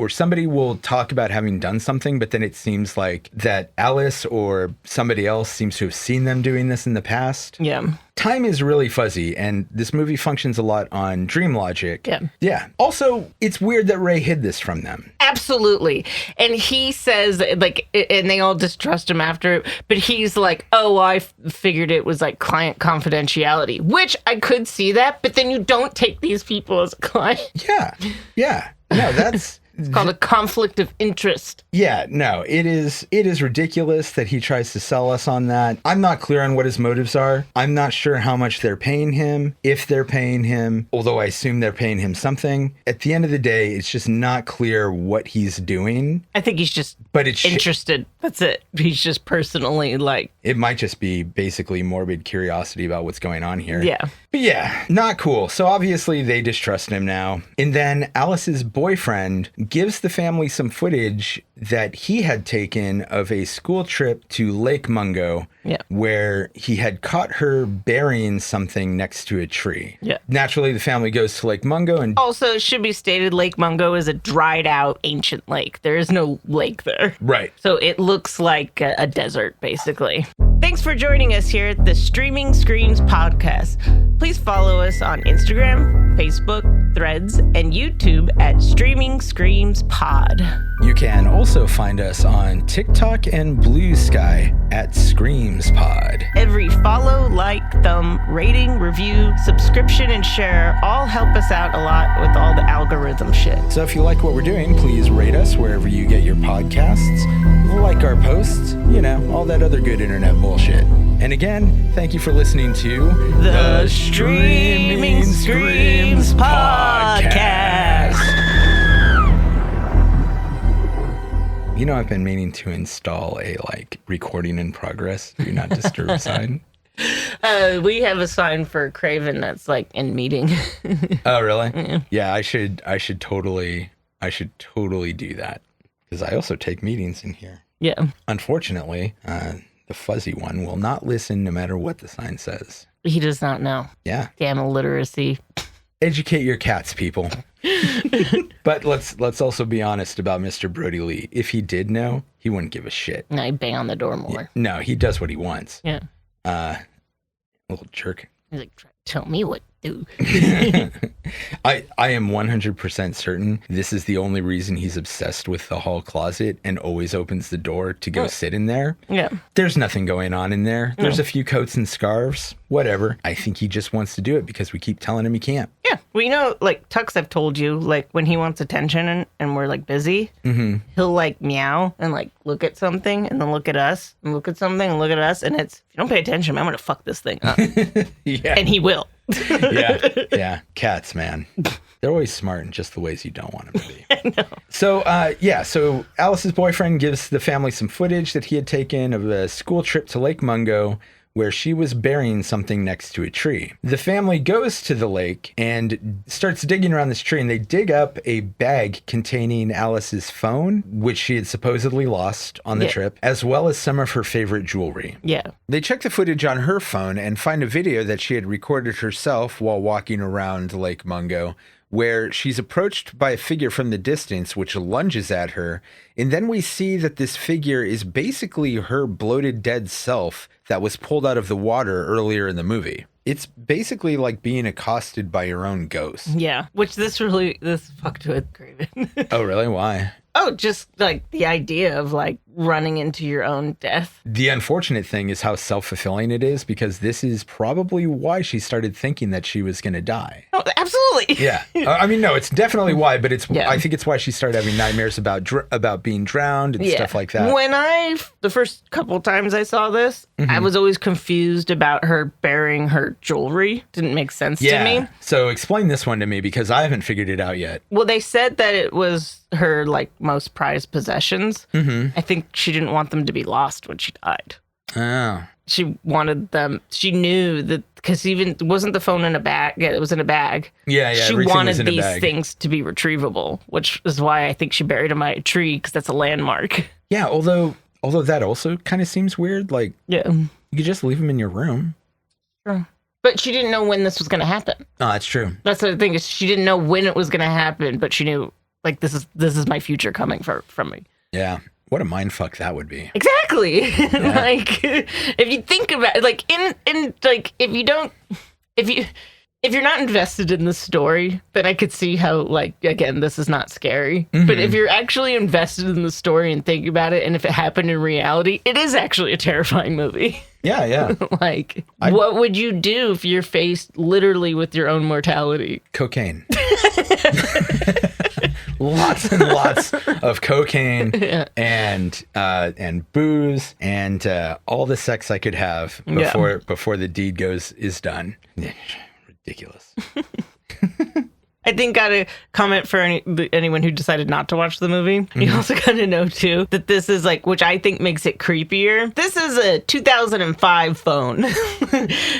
somebody will talk about having done something, but then it seems like that Alice or somebody else seems to have seen them doing this in the past. Yeah. Time is really fuzzy, and this movie functions a lot on dream logic. Yeah. Yeah. Also, it's weird that Ray hid this from them. Absolutely. And he says, like, and they all distrust him after it, but he's like, oh, well, I figured it was like client confidentiality, which I could see that, but then you don't take these people as a client. Yeah. Yeah. No, that's... It's called a conflict of interest. Yeah, no, it is ridiculous that he tries to sell us on that. I'm not clear on what his motives are. I'm not sure how much they're paying him, if they're paying him, although I assume they're paying him something. At the end of the day, it's just not clear what he's doing. I think he's just interested. That's it. He's just personally like... It might just be basically morbid curiosity about what's going on here. Yeah. But yeah, not cool. So obviously they distrust him now. And then Alice's boyfriend gives the family some footage that he had taken of a school trip to Lake Mungo, where he had caught her burying something next to a tree. Yeah. Naturally, the family goes to Lake Mungo and... Also, it should be stated, Lake Mungo is a dried out ancient lake. There is no lake there. Right. So it looks like a desert, basically. Thanks for joining us here at the Streaming Screams podcast. Please follow us on Instagram, Facebook, Threads, and YouTube at Streaming Screams Pod. You can also find us on TikTok and Blue Sky at Screams Pod. Every follow, like, thumb, rating, review, subscription, and share all help us out a lot with all the algorithm shit. So if you like what we're doing, please rate us wherever you get your podcasts, like our posts, all that other good internet bullshit. And again, thank you for listening to the Streaming Screams podcast. I've been meaning to install a recording in progress, do not disturb sign. We have a sign for Craven that's in meeting. Oh, really? Yeah, I should totally do that, because I also take meetings in here. Yeah. Unfortunately, the fuzzy one will not listen no matter what the sign says. He does not know. Yeah. Damn illiteracy. Educate your cats, people. But let's also be honest about Mr. Brody Lee. If he did know, he wouldn't give a shit. No, he'd bang on the door more. No, he does what he wants. Yeah. Little jerk. He's like, tell me what to do. I am 100% certain this is the only reason he's obsessed with the hall closet and always opens the door to go sit in there. Yeah. There's nothing going on in there. There's a few coats and scarves, whatever. I think he just wants to do it because we keep telling him he can't. Yeah. Well, Tux, I've told you, when he wants attention and we're busy, he'll meow and look at something and then look at us and look at something and look at us. And it's, if you don't pay attention, I'm going to fuck this thing up. Yeah. And he will. Yeah. Cats, man. They're always smart in just the ways you don't want them to be. I know. So Alice's boyfriend gives the family some footage that he had taken of a school trip to Lake Mungo, where she was burying something next to a tree. The family goes to the lake and starts digging around this tree, and they dig up a bag containing Alice's phone, which she had supposedly lost on the trip, as well as some of her favorite jewelry. Yeah. They check the footage on her phone and find a video that she had recorded herself while walking around Lake Mungo, where she's approached by a figure from the distance, which lunges at her. And then we see that this figure is basically her bloated dead self that was pulled out of the water earlier in the movie. It's basically like being accosted by your own ghost. Yeah, which this fucked with Craven. Oh, really? Why? Oh, just like the idea of like running into your own death. The unfortunate thing is how self-fulfilling it is, because this is probably why she started thinking that she was going to die. Oh, absolutely. Yeah. I mean, no, it's definitely why, but Yeah. I think it's why she started having nightmares about being drowned and stuff like that. When the first couple times I saw this, I was always confused about her burying her jewelry. Didn't make sense to me. So explain this one to me, because I haven't figured it out yet. Well, they said that it was her like most prized possessions. I think she didn't want them to be lost when she died. Oh. She wanted them. She knew that, because even wasn't the phone in a bag? Yeah, it was in a bag. Yeah. She everything wanted was in a these bag. things to be retrievable, which is why I think she buried them by a tree, because that's a landmark. Yeah, although that also kind of seems weird. Like, Yeah. you could just leave them in your room. Sure. But she didn't know when this was going to happen. Oh, that's true. That's the thing, is she didn't know when it was going to happen, but she knew, like, this is my future coming from me. Yeah. What a mind fuck that would be. Exactly. Like, if you think about it, like, in like, if you're not invested in the story, then I could see how, like, again, this is not scary. But if you're actually invested in the story and think about it, and if it happened in reality, it is actually a terrifying movie. Yeah. Like, what would you do if you're faced literally with your own mortality? Cocaine. Lots and lots of cocaine and booze and all the sex I could have before the deed is done. Ridiculous. I think got a comment for anyone who decided not to watch the movie. You also got to know, too, that this is like, which I think makes it creepier. This is a 2005 phone.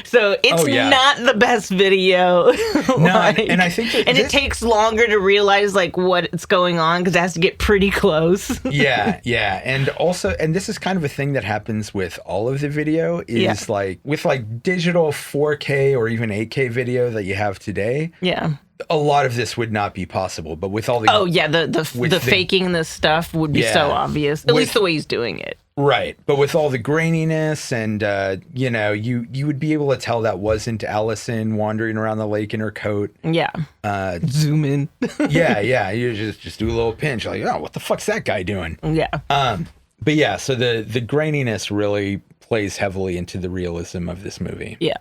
So it's not the best video. No, and I think that it takes longer to realize like what's going on, because it has to get pretty close. Yeah. And also, and this is kind of a thing that happens with all of the video is like with like digital 4K or even 8K video that you have today. Yeah. A lot of this would not be possible, but with all the the faking this stuff would be so obvious. At least the way he's doing it. Right, but with all the graininess and you would be able to tell that wasn't Allison wandering around the lake in her coat. Yeah. Zoom in. yeah. You just do a little pinch, like, oh, what the fuck's that guy doing? Yeah. But yeah, so the graininess really plays heavily into the realism of this movie. Yeah.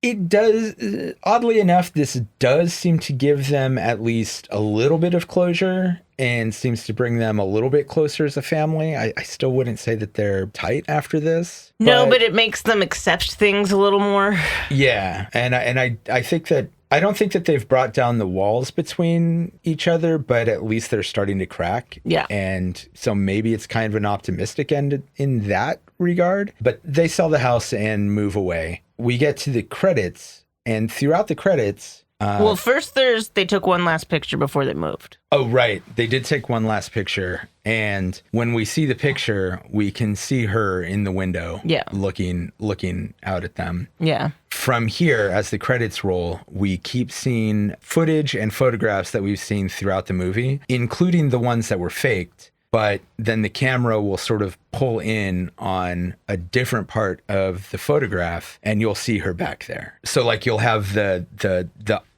It does, oddly enough, this does seem to give them at least a little bit of closure and seems to bring them a little bit closer as a family. I still wouldn't say that they're tight after this. No, but it makes them accept things a little more. Yeah, and I think that, I don't think that they've brought down the walls between each other, but at least they're starting to crack. Yeah. And so maybe it's kind of an optimistic end in that regard. But they sell the house and move away. We get to the credits, and throughout the credits... well, first they took one last picture before they moved. Oh, right. They did take one last picture. And when we see the picture, we can see her in the window looking out at them. Yeah. From here, as the credits roll, we keep seeing footage and photographs that we've seen throughout the movie, including the ones that were faked. But then the camera will sort of pull in on a different part of the photograph, and you'll see her back there. So like you'll have the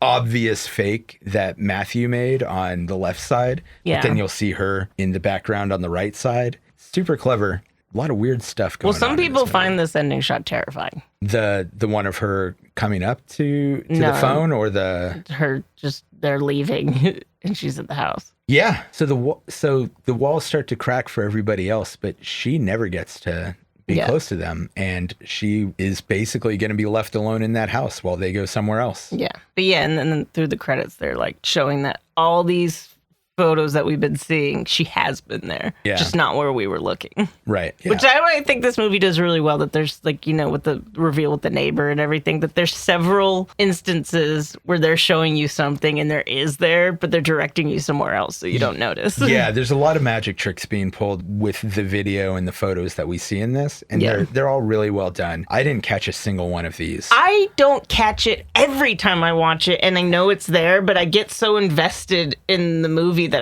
obvious fake that Matthew made on the left side, but then you'll see her in the background on the right side. Super clever. A lot of weird stuff going on. Well, some people find this ending shot terrifying. The one of her coming up to the phone, or they're leaving and she's at the house. Yeah. So the walls start to crack for everybody else, but she never gets to be close to them, and she is basically going to be left alone in that house while they go somewhere else. Yeah. But and then through the credits, they're like showing that all these photos that we've been seeing, she has been there, just not where we were looking. Right. Yeah. Which I think this movie does really well, that there's like, with the reveal with the neighbor and everything, that there's several instances where they're showing you something and there is there, but they're directing you somewhere else so you don't notice. Yeah, there's a lot of magic tricks being pulled with the video and the photos that we see in this, and they're all really well done. I didn't catch a single one of these. I don't catch it every time I watch it, and I know it's there, but I get so invested in the movie that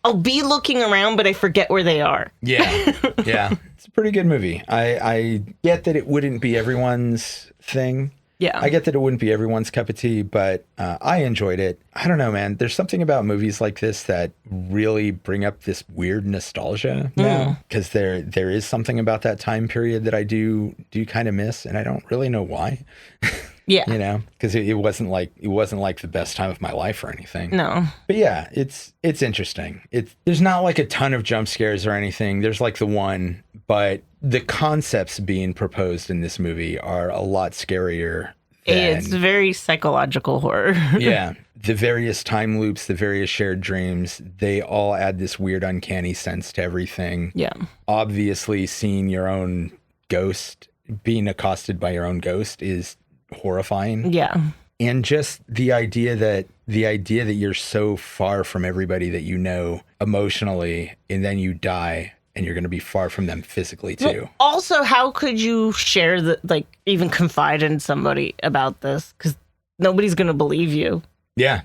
I'll be looking around, but I forget where they are. Yeah. It's a pretty good movie. I get that it wouldn't be everyone's thing, Yeah. I get that it wouldn't be everyone's cup of tea, but I enjoyed it. I don't know, man. There's something about movies like this that really bring up this weird nostalgia now, because there is something about that time period that I do kind of miss, and I don't really know why. Yeah. You know, because it wasn't like the best time of my life or anything. No. But yeah, it's interesting. There's not like a ton of jump scares or anything. There's like the one, but the concepts being proposed in this movie are a lot scarier. It's very psychological horror. Yeah. The various time loops, the various shared dreams, they all add this weird uncanny sense to everything. Yeah. Obviously, seeing your own ghost, being accosted by your own ghost is horrifying. Yeah. And just the idea that you're so far from everybody that you know emotionally, and then you die and you're going to be far from them physically too. Well, also, how could you share even confide in somebody about this? Because nobody's going to believe you. Yeah.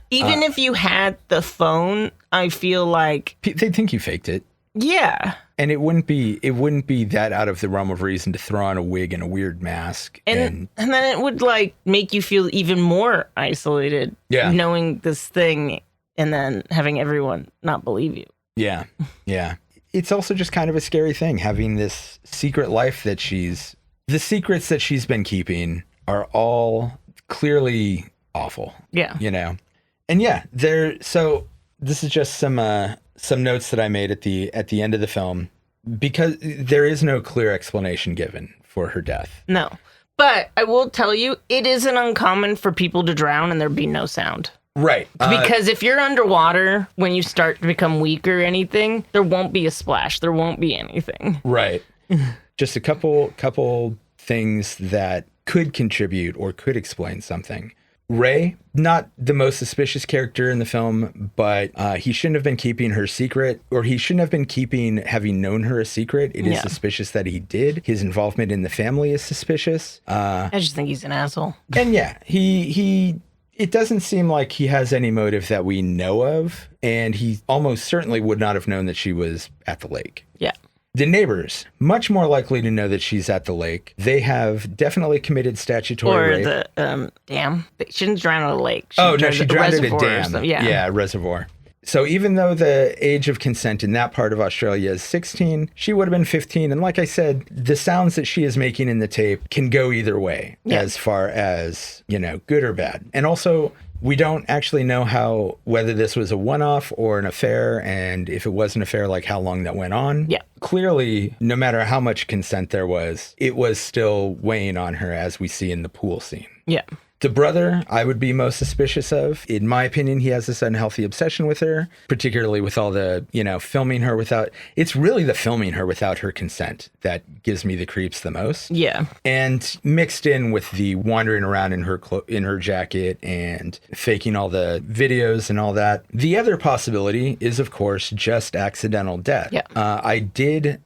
Even if you had the phone, I feel like they think you faked it. Yeah. And it wouldn't be that out of the realm of reason to throw on a wig and a weird mask. And then it would like make you feel even more isolated. Yeah. Knowing this thing and then having everyone not believe you. Yeah. Yeah. It's also just kind of a scary thing, having this secret life that the secrets that she's been keeping are all clearly awful. Yeah. You know? And yeah, so this is just some notes that I made at the end of the film, because there is no clear explanation given for her death. No. But I will tell you, it isn't uncommon for people to drown and there be no sound. Right. Because if you're underwater, when you start to become weak or anything, there won't be a splash. There won't be anything. Right. Just a couple things that could contribute or could explain something. Ray, not the most suspicious character in the film, but he shouldn't have been keeping her secret, or he shouldn't have been having known her a secret. It is suspicious that he did. His involvement in the family is suspicious. I just think he's an asshole. And yeah, it doesn't seem like he has any motive that we know of, and he almost certainly would not have known that she was at the lake. Yeah. The neighbors, much more likely to know that she's at the lake. They have definitely committed statutory rape. Or the dam. She didn't drown at a lake. She drowned at a dam. Yeah, reservoir. So even though the age of consent in that part of Australia is 16, she would have been 15. And like I said, the sounds that she is making in the tape can go either way as far as, good or bad. And also, we don't actually know whether this was a one-off or an affair, and if it was an affair, like how long that went on. Yeah. Clearly, no matter how much consent there was, it was still weighing on her, as we see in the pool scene. Yeah. The brother, I would be most suspicious of. In my opinion, he has this unhealthy obsession with her, particularly with all the, filming her without... It's really the filming her without her consent that gives me the creeps the most. Yeah. And mixed in with the wandering around in her jacket and faking all the videos and all that. The other possibility is, of course, just accidental death. Yeah.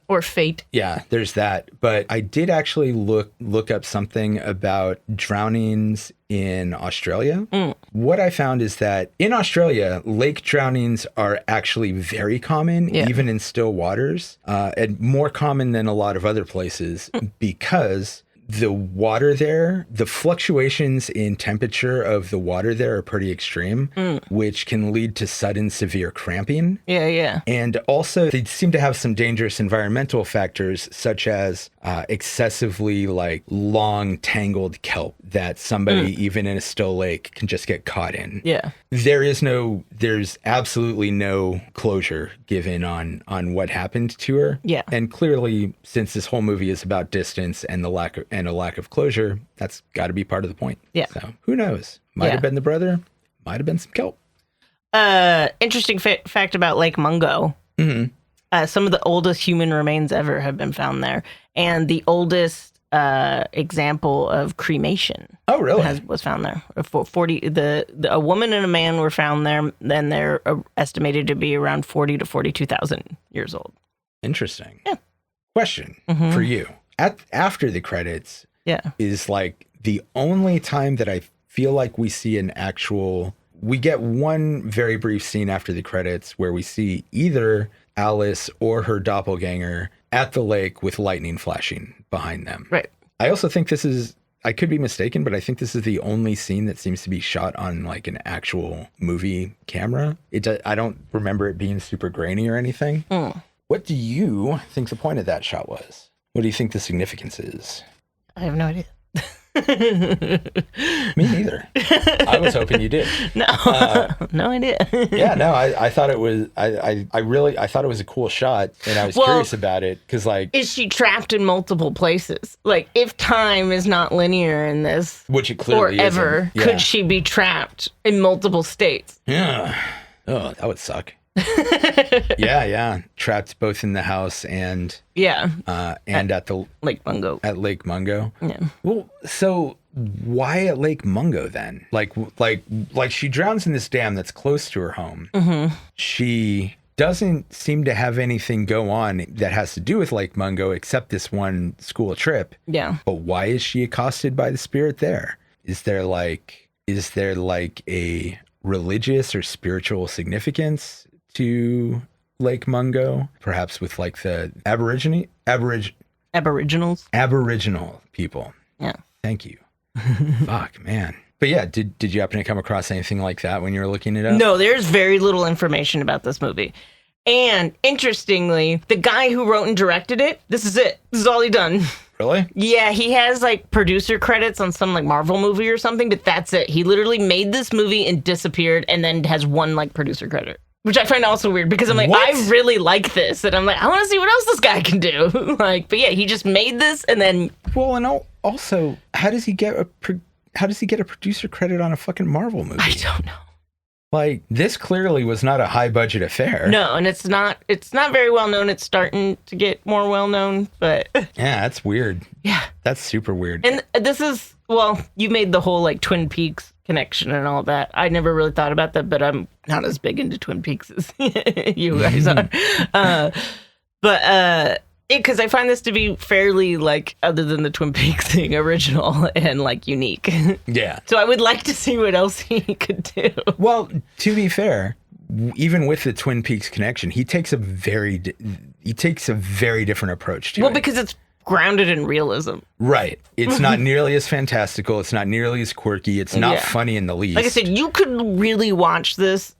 Or fate. Yeah, there's that. But I did actually look up something about drownings in Australia. What I found is that in Australia, lake drownings are actually very common, even in still waters, and more common than a lot of other places, because the water there, the fluctuations in temperature of the water there are pretty extreme, which can lead to sudden severe cramping. Yeah, yeah. And also, they seem to have some dangerous environmental factors, such as excessively long tangled kelp that somebody, even in a still lake, can just get caught in. Yeah. There's absolutely no closure given on what happened to her. Yeah. And clearly, since this whole movie is about distance and a lack of closure, that's got to be part of the point. Yeah. So who knows? Might have been the brother. Might have been some kelp. Interesting fact about Lake Mungo. Mm-hmm. Some of the oldest human remains ever have been found there, and the oldest example of cremation. Oh, really? Was found there. 40. A woman and a man were found there. Then they're estimated to be around 40 to 42,000 years old. Interesting. Yeah. Question for you: after the credits, is the only time that I feel like we see we get one very brief scene after the credits where we see either Alice or her doppelganger at the lake with lightning flashing behind them. Right. I also think this is I could be mistaken, but I think this is the only scene that seems to be shot on like an actual movie camera. I don't remember it being super grainy or anything. What do you think the point of that shot was? What do you think the significance is? I have no idea. Me neither. I was hoping you did. No, no idea. Yeah, no, I thought it was, I thought it was a cool shot, and I was curious about it, because like... Is she trapped in multiple places? Like, if time is not linear in this... Which it clearly or ever, isn't. Yeah. could she be trapped in multiple states? Yeah. Oh, that would suck. Yeah. Trapped both in the house and... Yeah. And at the... Lake Mungo. At Lake Mungo. Yeah. Well, so why at Lake Mungo then? Like she drowns in this dam that's close to her home. Mm-hmm. She doesn't seem to have anything go on that has to do with Lake Mungo except this one school trip. Yeah. But why is she accosted by the spirit there? Is there like a religious or spiritual significance to Lake Mungo? Perhaps with like the Aboriginal people. Yeah. Thank you. Fuck, man. But yeah, did you happen to come across anything like that when you were looking it up? No, there's very little information about this movie. And interestingly, the guy who wrote and directed it, this is it. This is all he done. Really? Yeah, he has like producer credits on some like Marvel movie or something, but that's it. He literally made this movie and disappeared and then has one like producer credit. Which I find also weird because I'm like, What? I really like this. And I'm like, I want to see what else this guy can do. Like, but yeah, he just made this and then... Well, and also, how does he get a producer credit on a fucking Marvel movie? I don't know. Like, this clearly was not a high budget affair. No, and it's not very well known. It's starting to get more well known, but... Yeah, that's weird. Yeah. That's super weird. And this is, well, you made the whole like Twin Peaks connection and all that. I never really thought about that, but I'm not as big into Twin Peaks as you guys are. Because I find this to be fairly like, other than the Twin Peaks thing, original and like unique. Yeah. So I would like to see what else he could do. Well, to be fair, even with the Twin Peaks connection, he takes a very different approach to it. Well, because it's grounded in realism. Right. It's not nearly as fantastical. It's not nearly as quirky. It's not funny in the least. Like I said, you could really watch this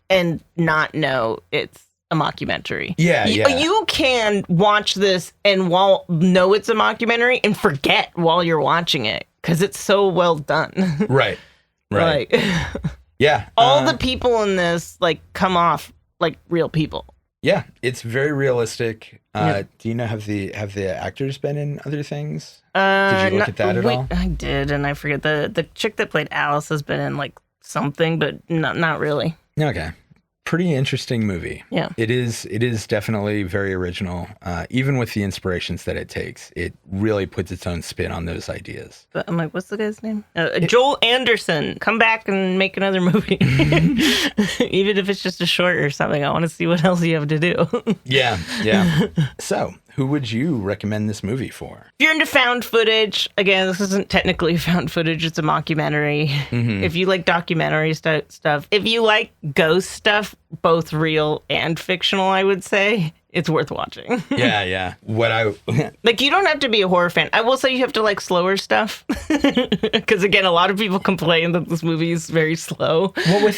and not know it's a mockumentary. Yeah. You can watch this and know it's a mockumentary and forget while you're watching it because it's so well done. Right. Like, yeah. All the people in this like come off like real people. Yeah, it's very realistic. Do you know, have the actors been in other things? Did you look at that at all? I did, and I forget the chick that played Alice has been in like something, but not really. Okay. Pretty interesting movie. Yeah. It is definitely very original. Even with the inspirations that it takes, it really puts its own spin on those ideas. But I'm like, what's the guy's name? Joel Anderson. Come back and make another movie. Even if it's just a short or something. I want to see what else you have to do. Yeah. So, who would you recommend this movie for? If you're into found footage, again, this isn't technically found footage, it's a mockumentary. Mm-hmm. If you like documentary stuff, if you like ghost stuff, both real and fictional, I would say, it's worth watching. Yeah. Like, you don't have to be a horror fan. I will say you have to like slower stuff. Because, again, a lot of people complain that this movie is very slow. Well,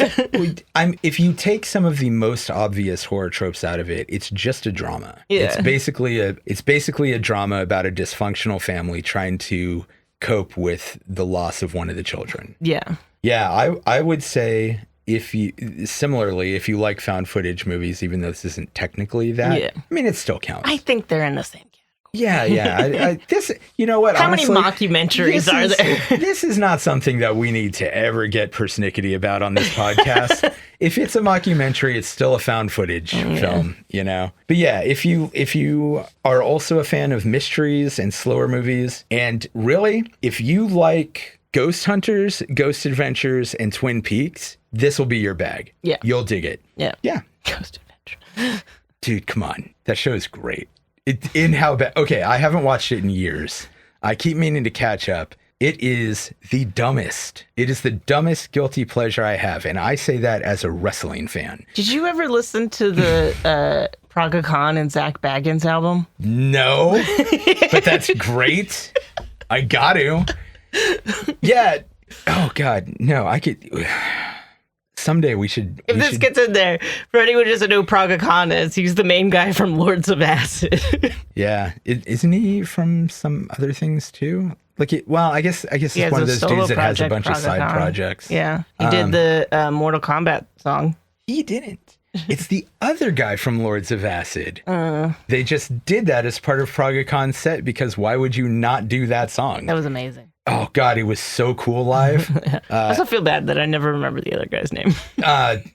if you take some of the most obvious horror tropes out of it, it's just a drama. Yeah. It's basically a drama about a dysfunctional family trying to cope with the loss of one of the children. Yeah. Yeah, I would say... If you like found footage movies, even though this isn't technically that, I mean, it still counts. I think they're in the same category. Yeah. This, you know what? How honestly, many mockumentaries are there? This is not something that we need to ever get persnickety about on this podcast. If it's a mockumentary, it's still a found footage film, you know? But yeah, if you are also a fan of mysteries and slower movies, and really, if you like Ghost Hunters, Ghost Adventures, and Twin Peaks, this will be your bag. Yeah. You'll dig it. Yeah. Ghost Adventure. Dude, come on. That show is great. Okay, I haven't watched it in years. I keep meaning to catch up. It is the dumbest. It is the dumbest guilty pleasure I have, and I say that as a wrestling fan. Did you ever listen to the Praga Khan and Zach Baggins album? No, but that's great. I got to. Yeah. Oh God, no. I could. Someday we should. If this gets in there, for anyone who doesn't know Praga Khan is, he's the main guy from Lords of Acid. Yeah, isn't he from some other things too? Like, I guess it's one of those dudes that has a bunch of side projects. Yeah, he did the Mortal Kombat song. He didn't. It's the other guy from Lords of Acid. They just did that as part of Praga Khan's set because why would you not do that song? That was amazing. Oh God, it was so cool live. I also feel bad that I never remember the other guy's name.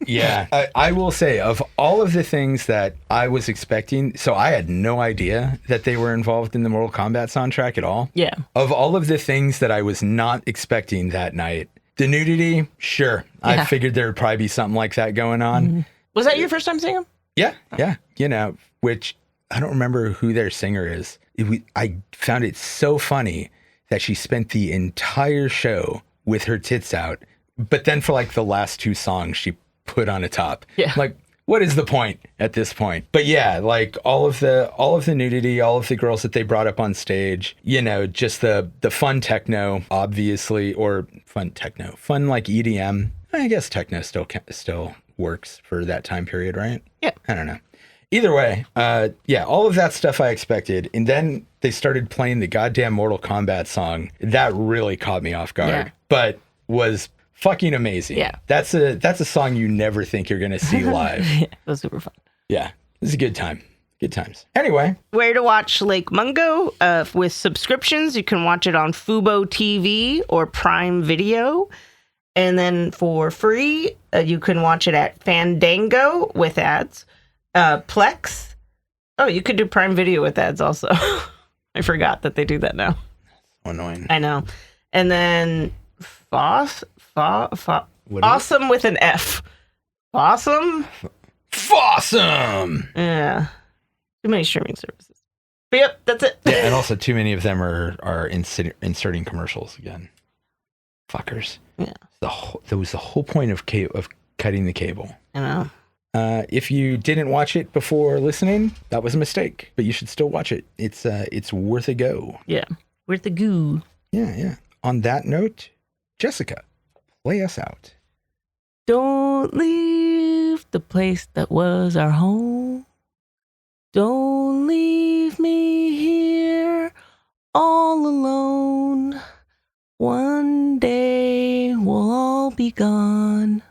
Yeah, I will say of all of the things that I was expecting, so I had no idea that they were involved in the Mortal Kombat soundtrack at all. Yeah. Of all of the things that I was not expecting that night, the nudity, sure. I figured there would probably be something like that going on. Mm-hmm. Was that your first time seeing him? Yeah. You know, which I don't remember who their singer is. I found it so funny that she spent the entire show with her tits out, but then for like the last two songs, she put on a top. Yeah. Like, what is the point at this point? But yeah, like all of the nudity, all of the girls that they brought up on stage, you know, just the fun techno, obviously, or fun like EDM. I guess techno still works for that time period, right? Yeah. I don't know. Either way, all of that stuff I expected. And then they started playing the goddamn Mortal Kombat song. That really caught me off guard, but was fucking amazing. Yeah. That's a song you never think you're going to see live. Yeah, it was super fun. Yeah. It was a good time. Good times. Anyway. Where to watch Lake Mungo with subscriptions. You can watch it on Fubo TV or Prime Video. And then for free, you can watch it at Fandango with ads. Plex. Oh, you could do Prime Video with ads also. I forgot that they do that now. So annoying. I know. And then Awesome with an F. Awesome? Fossum! Yeah. Too many streaming services. But yep, that's it. Yeah, and also too many of them are inserting commercials again. Fuckers. Yeah. That was the whole point of cutting the cable. I know. If you didn't watch it before listening, that was a mistake, but you should still watch it. It's worth a go. Yeah. Worth the goo. Yeah. On that note, Jessica, play us out. Don't leave the place that was our home. Don't leave me here all alone. One day we'll all be gone.